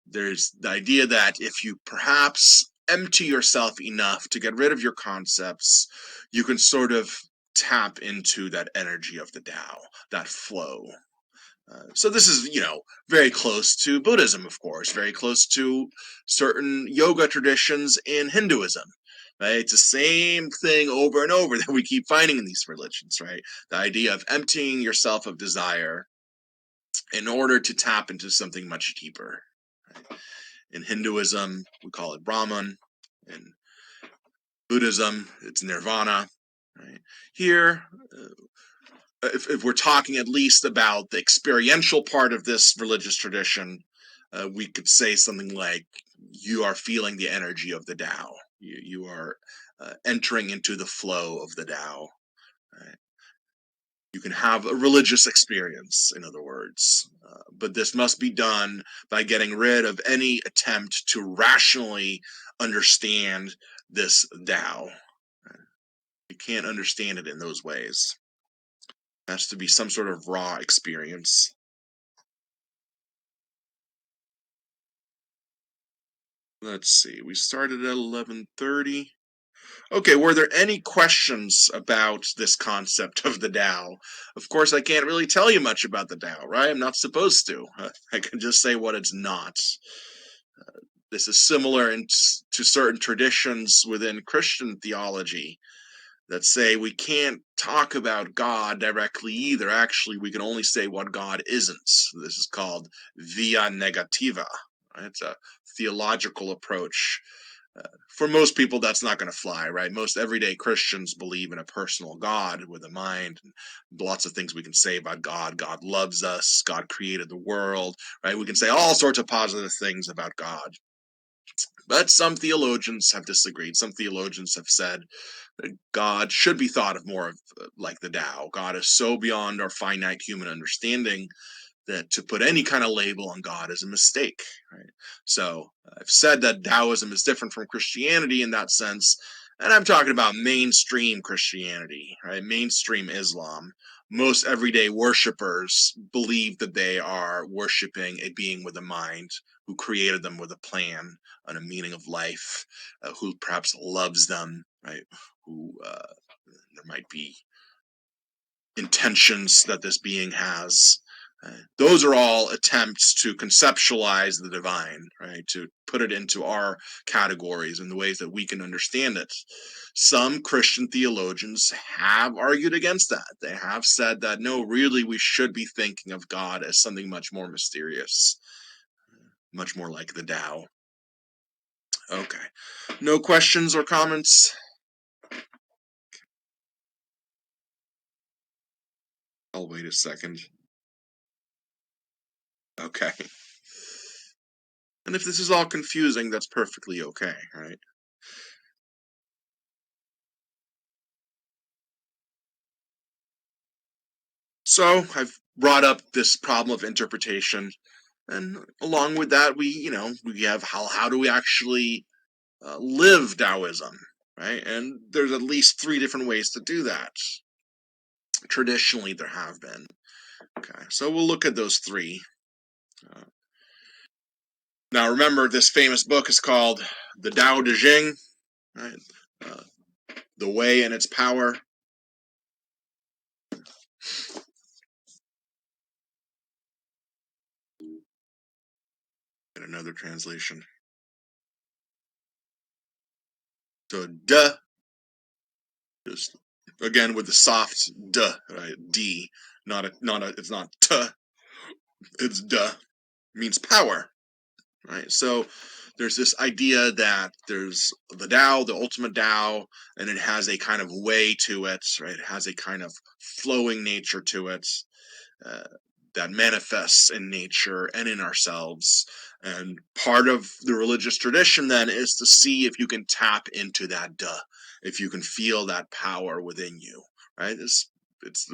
There's the idea that if you perhaps empty yourself enough to get rid of your concepts, you can sort of tap into that energy of the Tao, that flow. So this is, very close to Buddhism, of course, very close to certain yoga traditions in Hinduism. Right? It's the same thing over and over that we keep finding in these religions, right? The idea of emptying yourself of desire in order to tap into something much deeper. Right? In Hinduism, we call it Brahman. In Buddhism, it's Nirvana. Right? Here, if we're talking at least about the experiential part of this religious tradition, we could say something like, you are feeling the energy of the Tao. You are entering into the flow of the Tao. Right? You can have a religious experience, in other words, but this must be done by getting rid of any attempt to rationally understand this Tao. You can't understand it in those ways. It has to be some sort of raw experience. Let's see. We started at 11:30. Okay, were there any questions about this concept of the Tao? Of course, I can't really tell you much about the Tao, right? I'm not supposed to. I can just say what it's not. This is similar to certain traditions within Christian theology that say we can't talk about God directly either. Actually, we can only say what God isn't. This is called via negativa. Right? It's a theological approach. For most people, that's not going to fly, right? Most everyday Christians believe in a personal God with a mind, and lots of things we can say about God. God loves us. God created the world, right? We can say all sorts of positive things about God. But some theologians have disagreed. Some theologians have said that God should be thought of more of like the Tao. God is so beyond our finite human understanding that to put any kind of label on God is a mistake. Right? So I've said that Taoism is different from Christianity in that sense, and I'm talking about mainstream Christianity, right? Mainstream Islam. Most everyday worshippers believe that they are worshiping a being with a mind who created them with a plan and a meaning of life, who perhaps loves them, right? Who there might be intentions that this being has. Those are all attempts to conceptualize the divine, right? To put it into our categories in the ways that we can understand it. Some Christian theologians have argued against that. They have said that no, really, we should be thinking of God as something much more mysterious, much more like the Tao. Okay. No questions or comments? I'll wait a second. Okay. And if this is all confusing, that's perfectly okay, right? So I've brought up this problem of interpretation, and along with that, we have how do we actually live Taoism, right? And there's at least three different ways to do that. Traditionally, there have been. Okay, so we'll look at those three. Uh, Now, remember, this famous book is called The Tao Te Ching, right? Uh, the Way and Its Power. And another translation. So, duh, just again with the soft duh, right? D, it's not t, it's duh, means power, right? So, there's this idea that there's the Tao, the ultimate Tao, and it has a kind of way to it, right? It has a kind of flowing nature to it. uh, that manifests in nature and in ourselves. And part of the religious tradition then is to see if you can tap into that duh, if you can feel that power within you, right? It's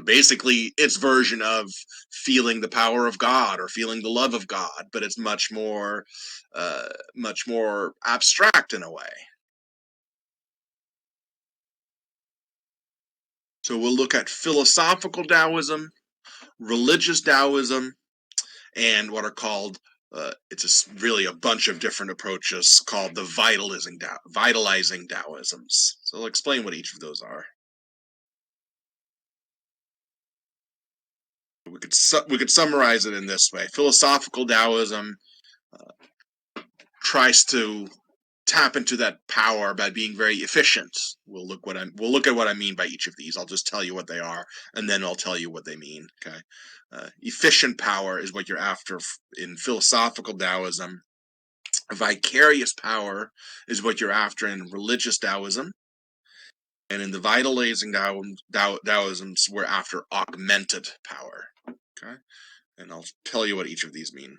basically its version of feeling the power of God or feeling the love of God, but it's much more abstract in a way. So we'll look at philosophical Taoism, religious Taoism, and what are called really a bunch of different approaches called the vitalizing Taoisms. So I'll explain what each of those are. We could summarize it in this way: philosophical Taoism tries to tap into that power by being very efficient. We'll look at what I mean by each of these. I'll just tell you what they are, and then I'll tell you what they mean. Okay, efficient power is what you're after in philosophical Taoism. Vicarious power is what you're after in religious Taoism. And in the vitalizing Taoisms, we're after augmented power. Okay. And I'll tell you what each of these mean.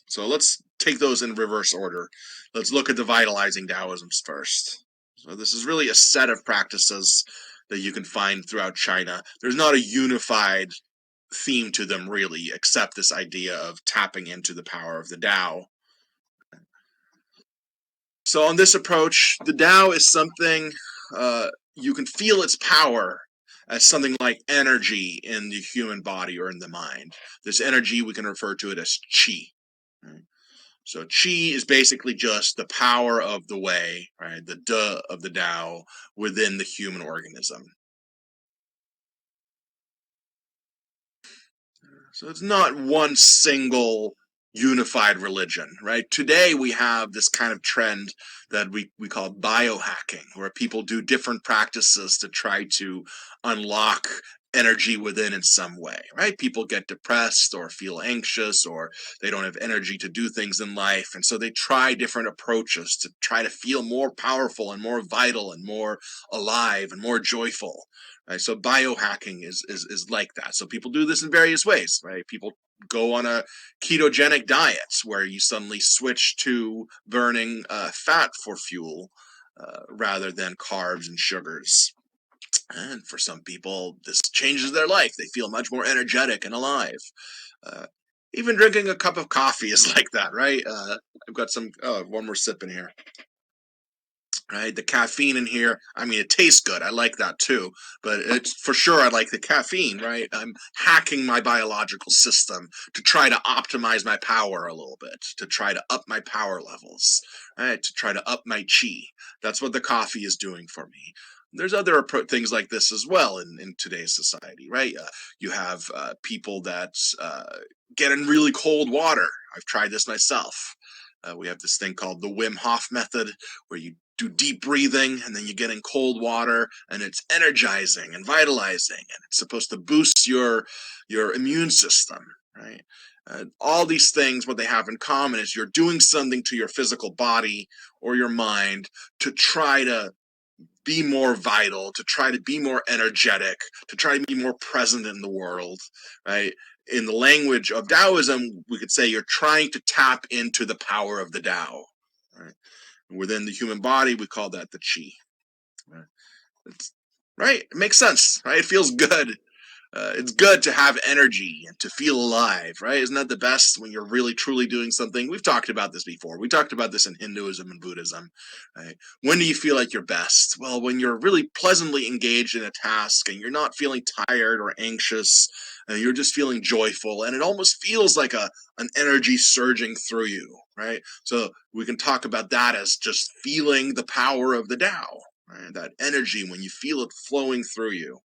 So let's take those in reverse order. Let's look at the vitalizing Taoisms first. So this is really a set of practices that you can find throughout China. There's not a unified theme to them really, except this idea of tapping into the power of the Tao. So on this approach, the Tao is something you can feel its power as something like energy in the human body or in the mind. This energy, we can refer to it as qi. Right? So qi is basically just the power of the way, right? The de of the Tao within the human organism. So it's not one single unified religion, right? Today we have this kind of trend that we call biohacking, where people do different practices to try to unlock energy within in some way, right? People get depressed or feel anxious or they don't have energy to do things in life. And so they try different approaches to try to feel more powerful and more vital and more alive and more joyful. Right? So biohacking is like that. So people do this in various ways, right? People go on a ketogenic diet where you suddenly switch to burning fat for fuel rather than carbs and sugars. And for some people, this changes their life. They feel much more energetic and alive. Uh, Even drinking a cup of coffee is like that, right? I've got one more sip in here. Right, the caffeine in here, I mean, it tastes good. I like that too, but it's for sure I like the caffeine, right? I'm hacking my biological system to try to optimize my power a little bit, to try to up my power levels, right? To try to up my chi. That's what the coffee is doing for me. There's other things like this as well in today's society, right? You have people that get in really cold water. I've tried this myself. We have this thing called the Wim Hof method, where you do deep breathing and then you get in cold water and it's energizing and vitalizing and it's supposed to boost your immune system, right? All these things, what they have in common is you're doing something to your physical body or your mind to try to be more vital, to try to be more energetic, to try to be more present in the world, right? in the language of Taoism, we could say you're trying to tap into the power of the Tao. Right? Within the human body, we call that the Qi. Right? Right? It makes sense, right? It feels good. It's good to have energy and to feel alive, right? Isn't that the best when you're really truly doing something? We've talked about this before. We talked about this in Hinduism and Buddhism, right? When do you feel like you're best? Well, when you're really pleasantly engaged in a task and you're not feeling tired or anxious, and you're just feeling joyful, and it almost feels like an energy surging through you, right? So we can talk about that as just feeling the power of the Tao, right? That energy when you feel it flowing through you.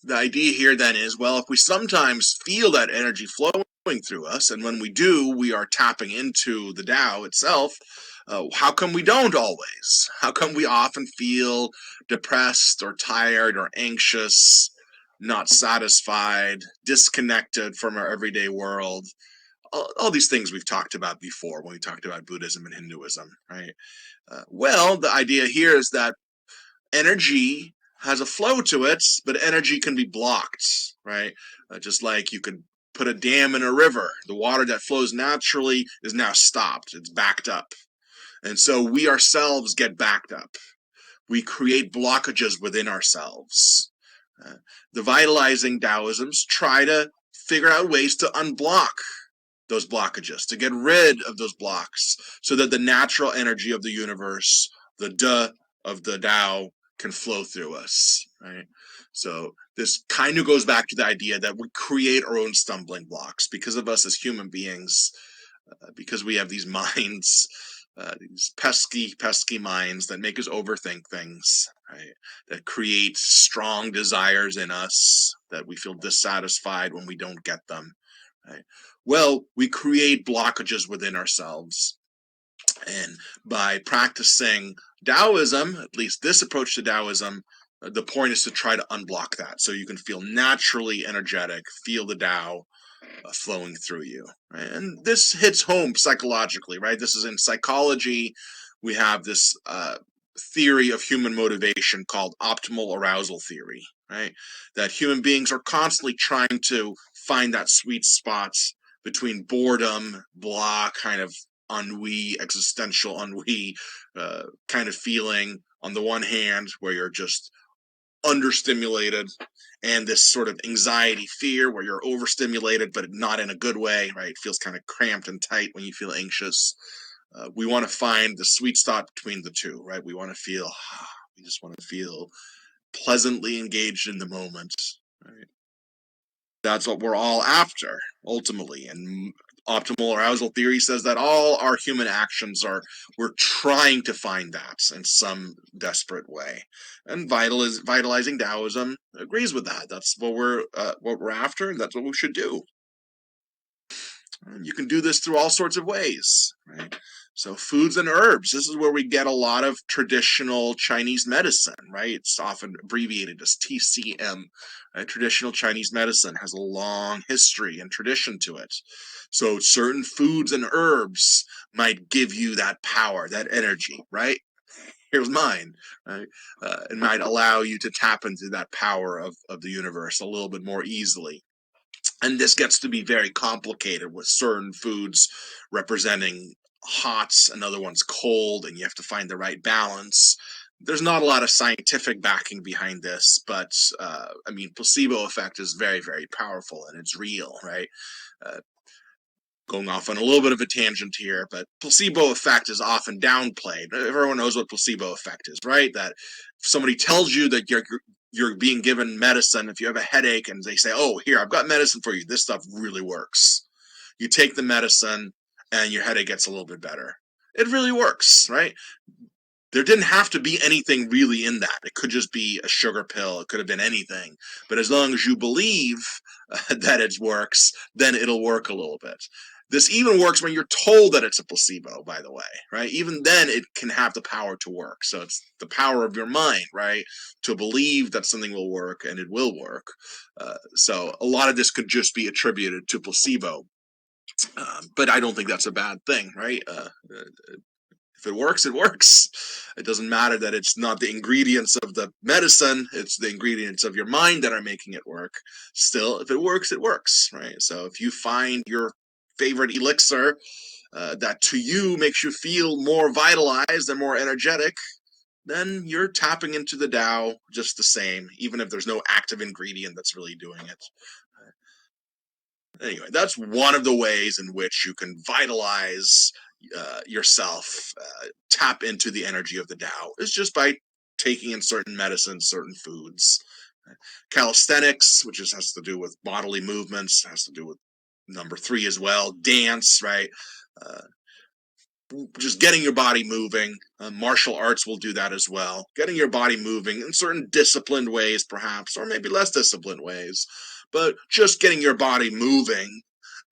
The idea here then is, well, if we sometimes feel that energy flowing through us, and when we do, we are tapping into the Tao itself, how come we don't always? How come we often feel depressed or tired or anxious, not satisfied, disconnected from our everyday world? All these things we've talked about before when we talked about Buddhism and Hinduism, right? Well, the idea here is that energy has a flow to it, but energy can be blocked, right? Just like you could put a dam in a river, the water that flows naturally is now stopped, it's backed up. And so we ourselves get backed up. We create blockages within ourselves. Uh, the vitalizing Taoisms try to figure out ways to unblock those blockages, to get rid of those blocks, so that the natural energy of the universe, the De of the Tao, can flow through us, right? So this kind of goes back to the idea that we create our own stumbling blocks because of us as human beings, because we have these minds, these pesky minds that make us overthink things, right? That create strong desires in us that we feel dissatisfied when we don't get them, right? Well, we create blockages within ourselves. And by practicing Taoism, at least this approach to Taoism, the point is to try to unblock that so you can feel naturally energetic, feel the Tao flowing through you. Right? And this hits home psychologically, right? This is in psychology. We have this theory of human motivation called optimal arousal theory, right? That human beings are constantly trying to find that sweet spot between boredom, blah, kind of ennui, existential ennui kind of feeling on the one hand, where you're just understimulated, and this sort of anxiety, fear, where you're overstimulated, but not in a good way, right? It feels kind of cramped and tight when you feel anxious. We want to find the sweet spot between the two, right? We just want to feel pleasantly engaged in the moment, right? That's what we're all after, ultimately. And optimal arousal theory says that all our human actions we're trying to find that in some desperate way. And vitalizing Taoism agrees with that. That's what we're after, and that's what we should do. And you can do this through all sorts of ways, right? So foods and herbs, this is where we get a lot of traditional Chinese medicine, right? It's often abbreviated as TCM. Right? Traditional Chinese medicine has a long history and tradition to it. So certain foods and herbs might give you that power, that energy, right? Here's mine, right? It might allow you to tap into that power of the universe a little bit more easily. And this gets to be very complicated with certain foods representing hot and other ones cold, and you have to find the right balance. There's not a lot of scientific backing behind this, but I mean, placebo effect is very, very powerful, and it's real, right? Uh, Going off on a little bit of a tangent here, but placebo effect is often downplayed. Everyone knows what placebo effect is, right? That if somebody tells you that you're being given medicine, if you have a headache and they say, "Oh, here, I've got medicine for you. This stuff really works." You take the medicine and your headache gets a little bit better. It really works, right? There didn't have to be anything really in that. It could just be a sugar pill. It could have been anything. But as long as you believe that it works, then it'll work a little bit. This even works when you're told that it's a placebo, by the way, right? Even then, it can have the power to work. So it's the power of your mind, right? To believe that something will work, and it will work. So a lot of this could just be attributed to placebo. But I don't think that's a bad thing, right? If it works, it works. It doesn't matter that it's not the ingredients of the medicine, it's the ingredients of your mind that are making it work. Still, if it works, right? So if you find your favorite elixir that to you makes you feel more vitalized and more energetic, then you're tapping into the Tao just the same, even if there's no active ingredient that's really doing it. Anyway, that's one of the ways in which you can vitalize yourself, tap into the energy of the Tao, is just by taking in certain medicines, certain foods. Calisthenics, which has to do with bodily movements, has to do with number 3 as well, dance, right? Uh, just getting your body moving. Martial arts will do that as well. Getting your body moving in certain disciplined ways, perhaps, or maybe less disciplined ways. But just getting your body moving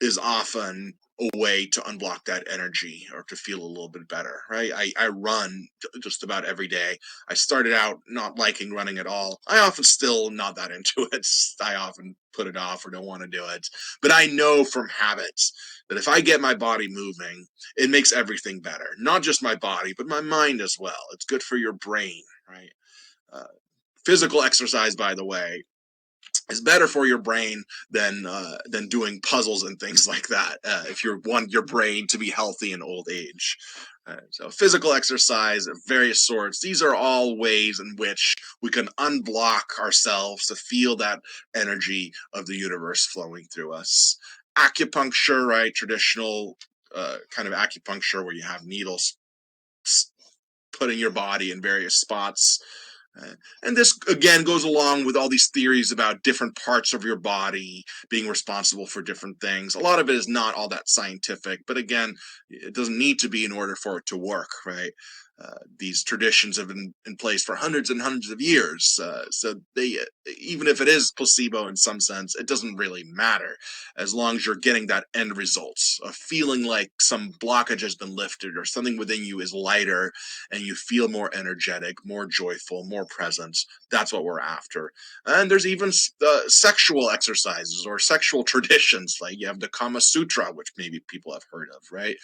is often a way to unblock that energy or to feel a little bit better, right? I run just about every day. I started out not liking running at all. I often still not that into it. I often put it off or don't want to do it. But I know from habit that if I get my body moving, it makes everything better. Not just my body, but my mind as well. It's good for your brain, right? Uh, Physical exercise, by the way, is better for your brain than doing puzzles and things like that. If you want your brain to be healthy in old age. So physical exercise of various sorts, these are all ways in which we can unblock ourselves to feel that energy of the universe flowing through us. Acupuncture, right? Traditional kind of acupuncture where you have needles put in your body in various spots. And this again goes along with all these theories about different parts of your body being responsible for different things. A lot of it is not all that scientific, but again, it doesn't need to be in order for it to work, right? These traditions have been in place for hundreds and hundreds of years, so they, even if it is placebo in some sense, it doesn't really matter as long as you're getting that end result of feeling like some blockage has been lifted or something within you is lighter and you feel more energetic, more joyful, more present. That's what we're after. And there's even sexual exercises or sexual traditions, like you have the Kama Sutra, which maybe people have heard of, right?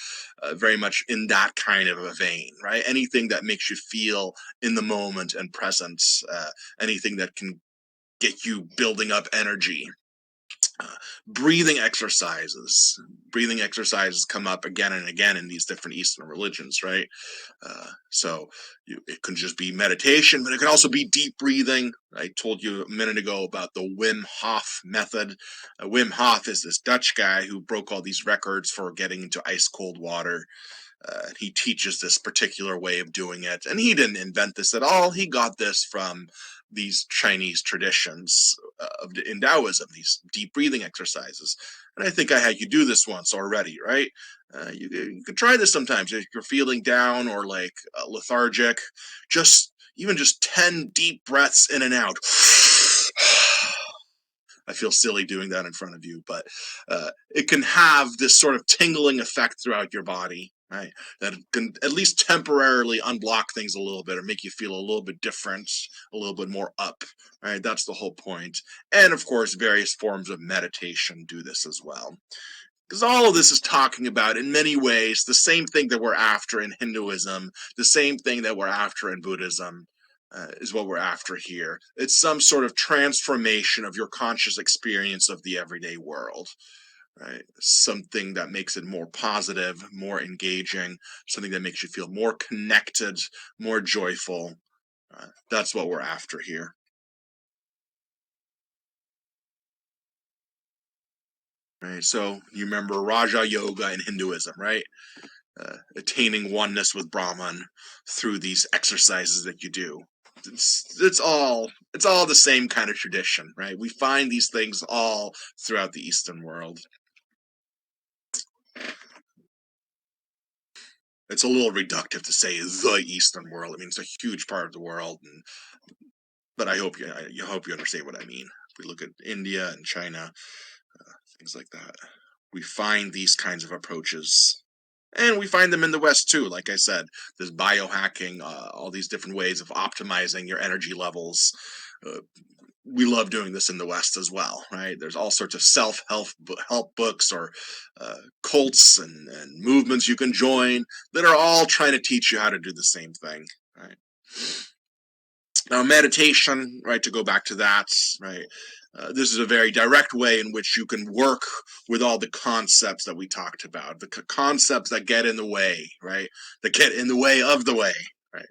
Very much in that kind of a vein, right? Anything that makes you feel in the moment and present, anything that can get you building up energy. Uh, breathing exercises. Breathing exercises come up again and again in these different Eastern religions, right? So it can just be meditation, but it can also be deep breathing. I told you a minute ago about the Wim Hof method. Wim Hof is this Dutch guy who broke all these records for getting into ice cold water. He teaches this particular way of doing it, and he didn't invent this at all. He got this from these Chinese traditions in Taoism, these deep breathing exercises. And I think I had you do this once already, right? You could try this sometimes if you're feeling down or like lethargic. Even just 10 deep breaths in and out. I feel silly doing that in front of you, but it can have this sort of tingling effect throughout your body, right? That can at least temporarily unblock things a little bit or make you feel a little bit different, a little bit more up, right? That's the whole point. And of course, various forms of meditation do this as well. Because all of this is talking about, in many ways, the same thing that we're after in Hinduism, the same thing that we're after in Buddhism, is what we're after here. It's some sort of transformation of your conscious experience of the everyday world, right? Something that makes it more positive, more engaging, something that makes you feel more connected, more joyful. That's what we're after here. Right? So you remember Raja Yoga in Hinduism, right? Attaining oneness with Brahman through these exercises that you do. It's all the same kind of tradition, right? We find these things all throughout the Eastern world. It's a little reductive to say the Eastern world. I mean, it's a huge part of the world, but I hope you understand what I mean. If we look at India and China, things like that, we find these kinds of approaches. And we find them in the West too. Like I said, there's biohacking, all these different ways of optimizing your energy levels, uh, we love doing this in the West as well, right? There's all sorts of self help books or cults and movements you can join that are all trying to teach you how to do the same thing, right? Now, meditation, right, to go back to that, right, this is a very direct way in which you can work with all the concepts that we talked about, the concepts that get in the way, right, that get in the way of the way, right?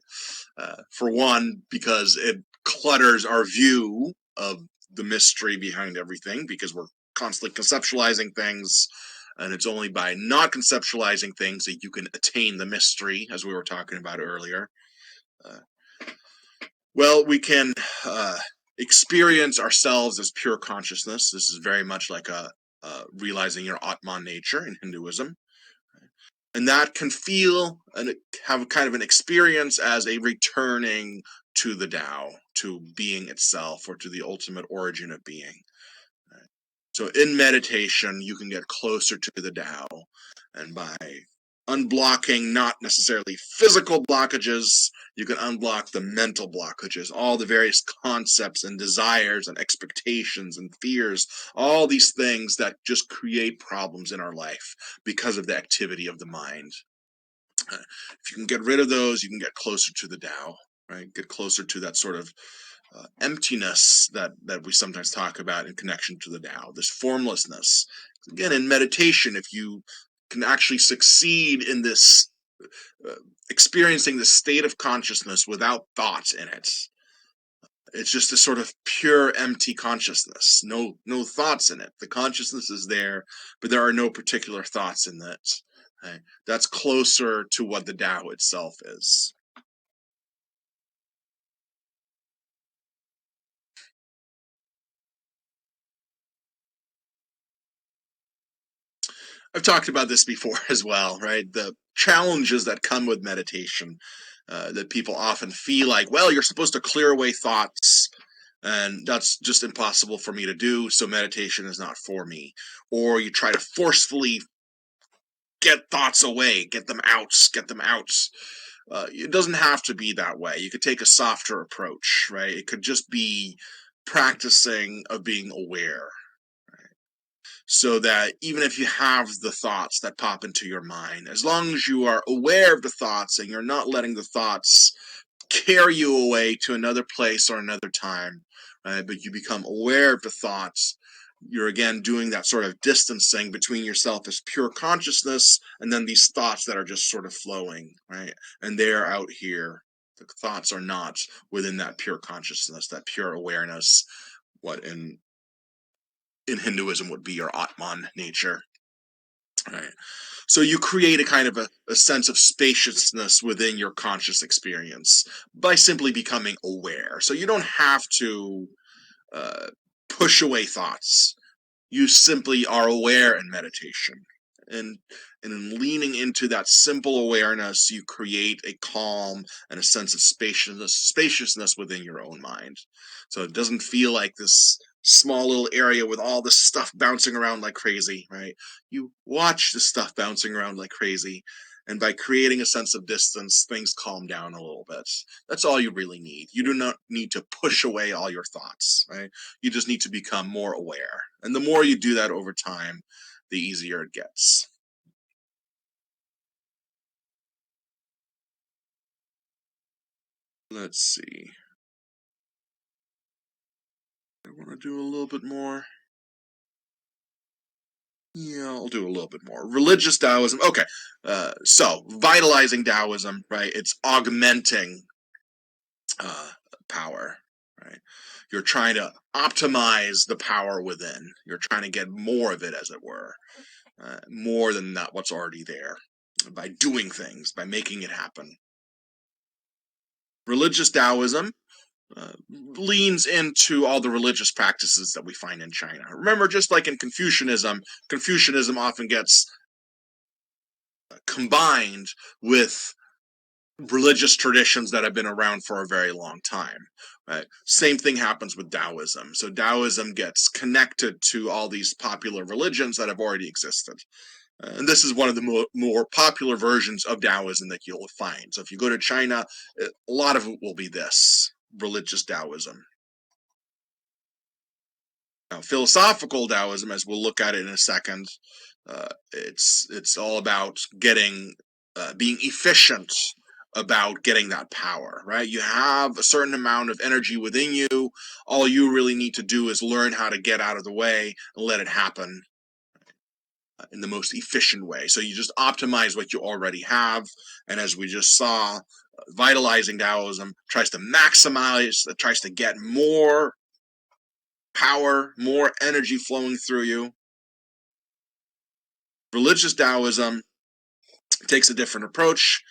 For one, because it clutters our view of the mystery behind everything, because we're constantly conceptualizing things, and it's only by not conceptualizing things that you can attain the mystery, as we were talking about earlier. Uh, well, we can experience ourselves as pure consciousness. This is very much like realizing your Atman nature in Hinduism. And that can feel and have kind of an experience as a returning to the Tao, to being itself, or to the ultimate origin of being. So in meditation, you can get closer to the Tao, and by unblocking not necessarily physical blockages, you can unblock the mental blockages, all the various concepts and desires and expectations and fears, all these things that just create problems in our life because of the activity of the mind. If you can get rid of those, you can get closer to the Tao, right? Get closer to that sort of emptiness that we sometimes talk about in connection to the Tao, this formlessness. Again, in meditation, if you can actually succeed in this experiencing the state of consciousness without thoughts in it, it's just a sort of pure empty consciousness, no thoughts in it. The consciousness is there, but there are no particular thoughts in it. Okay? That's closer to what the Tao itself is. I've talked about this before as well, right? The challenges that come with meditation, that people often feel like, well, you're supposed to clear away thoughts, and that's just impossible for me to do, so meditation is not for me. Or you try to forcefully get thoughts away, get them out, get them out. It doesn't have to be that way. You could take a softer approach, right? It could just be practicing of being aware, so that even if you have the thoughts that pop into your mind, as long as you are aware of the thoughts and you're not letting the thoughts carry you away to another place or another time, right? But you become aware of the thoughts. You're again doing that sort of distancing between yourself as pure consciousness and then these thoughts that are just sort of flowing, right? And they're out here. The thoughts are not within that pure consciousness, that pure awareness, what in Hinduism would be your Atman nature. Right. So you create a kind of a sense of spaciousness within your conscious experience by simply becoming aware. So you don't have to uh, push away thoughts. You simply are aware in meditation. And, and in leaning into that simple awareness, you create a calm and a sense of spaciousness within your own mind. So it doesn't feel like this small little area with all this stuff bouncing around like crazy, right? You watch the stuff bouncing around like crazy. And by creating a sense of distance, things calm down a little bit. That's all you really need. You do not need to push away all your thoughts, right? You just need to become more aware. And the more you do that over time, the easier it gets. Let's see. I want to do a little bit more. Yeah, I'll do a little bit more. Religious Taoism. Okay. So, vitalizing Taoism, right? It's augmenting uh, power, right? You're trying to optimize the power within. You're trying to get more of it, as it were, more than that what's already there, by doing things, by making it happen. Religious Taoism leans into all the religious practices that we find in China. Remember, just like in Confucianism, Confucianism often gets combined with religious traditions that have been around for a very long time. Right? Same thing happens with Taoism. So Taoism gets connected to all these popular religions that have already existed. And this is one of the more popular versions of Taoism that you'll find. So if you go to China, a lot of it will be this religious Taoism. Now, philosophical Taoism, as we'll look at it in a second, it's all about being efficient about getting that power, right? You have a certain amount of energy within you. All you really need to do is learn how to get out of the way and let it happen in the most efficient way. So you just optimize what you already have. And as we just saw, vitalizing Taoism tries to maximize, tries to get more power, more energy flowing through you. Religious Taoism takes a different approach.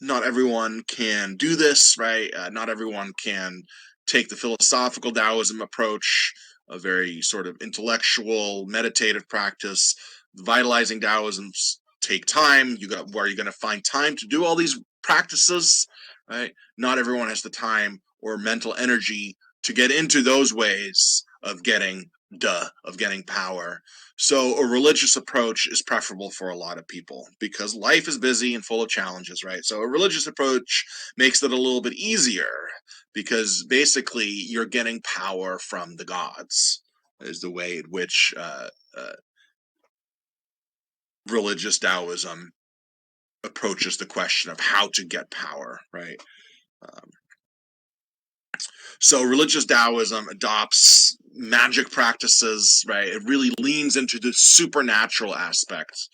Not everyone can do this, right? Not everyone can take the philosophical Taoism approach, a very sort of intellectual, meditative practice. Vitalizing Taoisms take time. Where you're going to find time to do all these practices, right? Not everyone has the time or mental energy to get into those ways of getting power. So a religious approach is preferable for a lot of people because life is busy and full of challenges, right? So a religious approach makes it a little bit easier because basically you're getting power from the gods, is the way in which religious Taoism approaches the question of how to get power, right? Um, So religious Taoism adopts magic practices, right? It really leans into the supernatural aspect.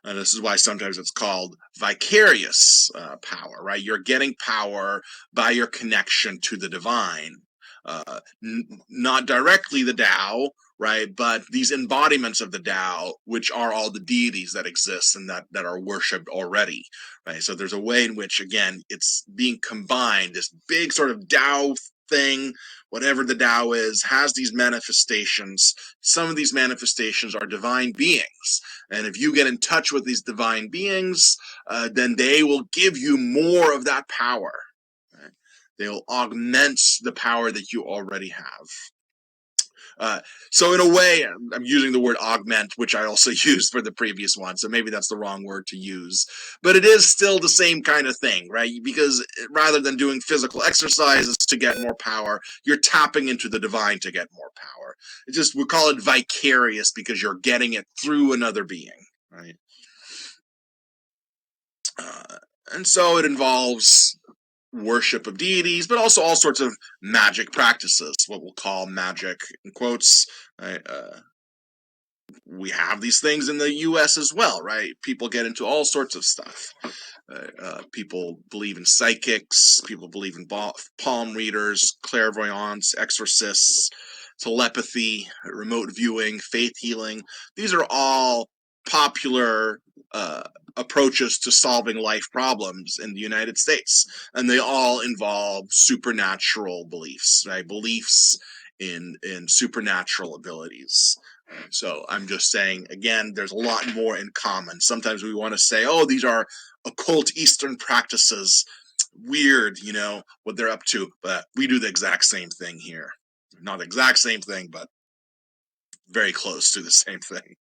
And this is why sometimes it's called vicarious power, right? You're getting power by your connection to the divine. Not directly the Tao, right? But these embodiments of the Tao, which are all the deities that exist and that are worshipped already, right? So there's a way in which, again, it's being combined. This big sort of Tao thing, whatever the Tao is, has these manifestations. Some of these manifestations are divine beings. And if you get in touch with these divine beings, then they will give you more of that power. Right? They will augment the power that you already have. So in a way, I'm using the word augment, which I also used for the previous one, so maybe that's the wrong word to use. But it is still the same kind of thing, right? Because rather than doing physical exercises to get more power, you're tapping into the divine to get more power. We call it vicarious because you're getting it through another being, right? Uh, and so it involves worship of deities, but also all sorts of magic practices, what we'll call magic in quotes, right? We have these things in the US as well, right? People get into all sorts of stuff. People believe in psychics, people believe in palm readers, clairvoyance, exorcists, telepathy, remote viewing, faith healing. These are all popular approaches to solving life problems in the United States, and they all involve supernatural beliefs, right? Beliefs in supernatural abilities. So I'm just saying, again, there's a lot more in common. Sometimes we want to say, oh, these are occult Eastern practices. Weird, what they're up to. But we do the exact same thing here. Not the exact same thing, but very close to the same thing.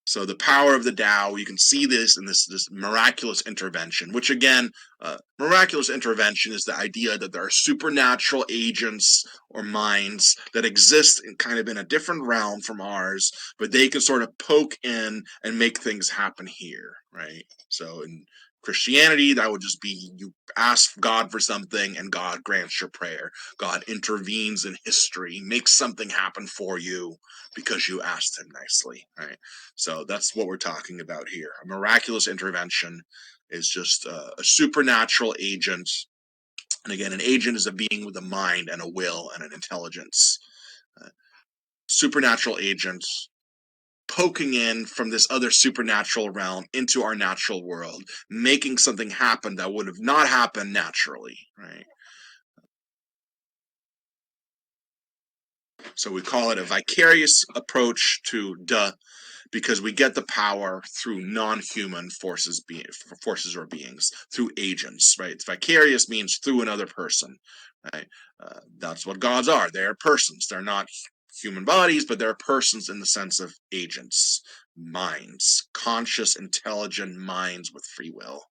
So the power of the Tao, you can see this in this miraculous intervention, which again, miraculous intervention is the idea that there are supernatural agents or minds that exist in a different realm from ours, but they can sort of poke in and make things happen here, right? So in Christianity, that would just be you ask God for something and God grants your prayer. God intervenes in history, makes something happen for you because you asked him nicely, right? So that's what we're talking about here. A miraculous intervention is just a supernatural agent. And again, an agent is a being with a mind and a will and an intelligence. Supernatural agents poking in from this other supernatural realm into our natural world, making something happen that would have not happened naturally, right? So we call it a vicarious approach to because we get the power through non-human forces or beings, through agents, right? Vicarious means through another person, right? That's what gods are. They're persons. They're not human bodies, but they're persons in the sense of agents, minds, conscious, intelligent minds with free will,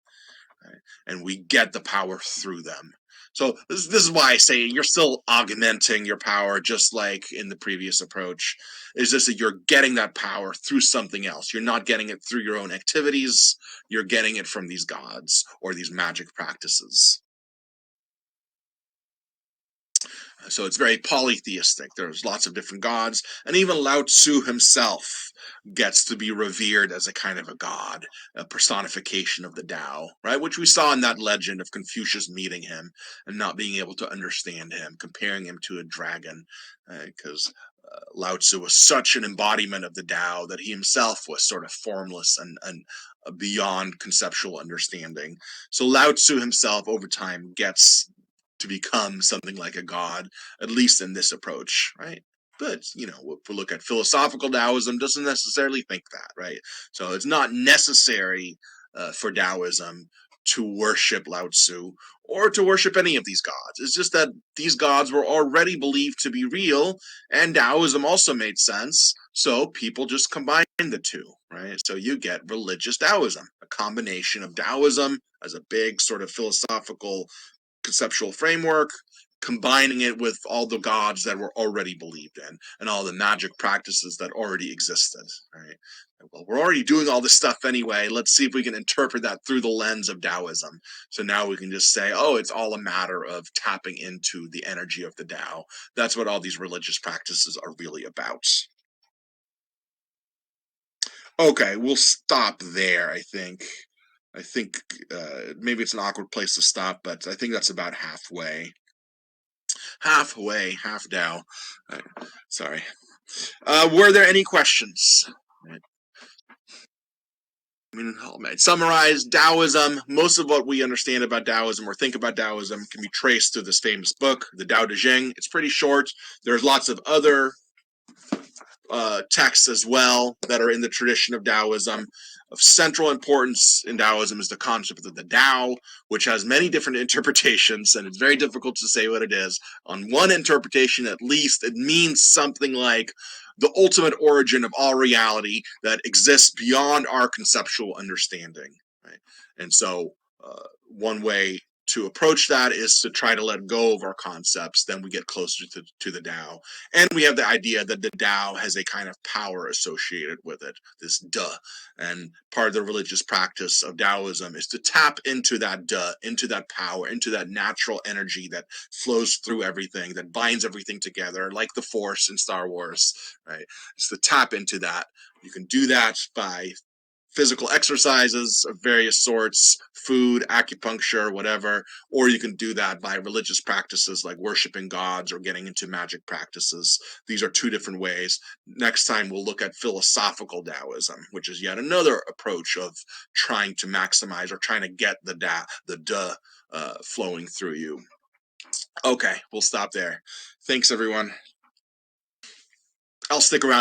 right? And we get the power through them. So this is why I say you're still augmenting your power, just like in the previous approach. Is just that you're getting that power through something else. You're not getting it through your own activities. You're getting it from these gods or these magic practices. So it's very polytheistic. There's lots of different gods, and even Lao Tzu himself gets to be revered as a kind of a god, a personification of the Tao, right? Which we saw in that legend of Confucius meeting him and not being able to understand him, comparing him to a dragon, because Lao Tzu was such an embodiment of the Tao that he himself was sort of formless and beyond conceptual understanding. So Lao Tzu himself, over time, gets to become something like a god, at least in this approach, right? But, if we look at philosophical Taoism, doesn't necessarily think that, right? So it's not necessary for Taoism to worship Lao Tzu or to worship any of these gods. It's just that these gods were already believed to be real, and Taoism also made sense. So people just combine the two, right? So you get religious Taoism, a combination of Taoism as a big sort of philosophical conceptual framework, combining it with all the gods that were already believed in and all the magic practices that already existed, right? Well, we're already doing all this stuff anyway. Let's see if we can interpret that through the lens of Taoism. So now we can just say, oh, it's all a matter of tapping into the energy of the Tao. That's what all these religious practices are really about. Okay, we'll stop there, I think. Maybe it's an awkward place to stop, but I think that's about halfway. Halfway, half Tao. Sorry. Were there any questions? I mean, summarize Taoism. Most of what we understand about Taoism or think about Taoism can be traced to this famous book, the Tao Te Ching. It's pretty short. There's lots of other texts as well that are in the tradition of Taoism. Of central importance in Taoism is the concept of the Tao, which has many different interpretations, and it's very difficult to say what it is. On one interpretation, at least, it means something like the ultimate origin of all reality that exists beyond our conceptual understanding. Right? And so, one way to approach that is to try to let go of our concepts, then we get closer to the Tao. And we have the idea that the Tao has a kind of power associated with it, this duh. And part of the religious practice of Taoism is to tap into that duh, into that power, into that natural energy that flows through everything, that binds everything together, like the Force in Star Wars, right? It's to tap into that. You can do that by physical exercises of various sorts, food, acupuncture, whatever, or you can do that by religious practices like worshiping gods or getting into magic practices. These are two different ways. Next time we'll look at philosophical Taoism, which is yet another approach of trying to maximize or trying to get the duh flowing through you. Okay, we'll stop there. Thanks, everyone. I'll stick around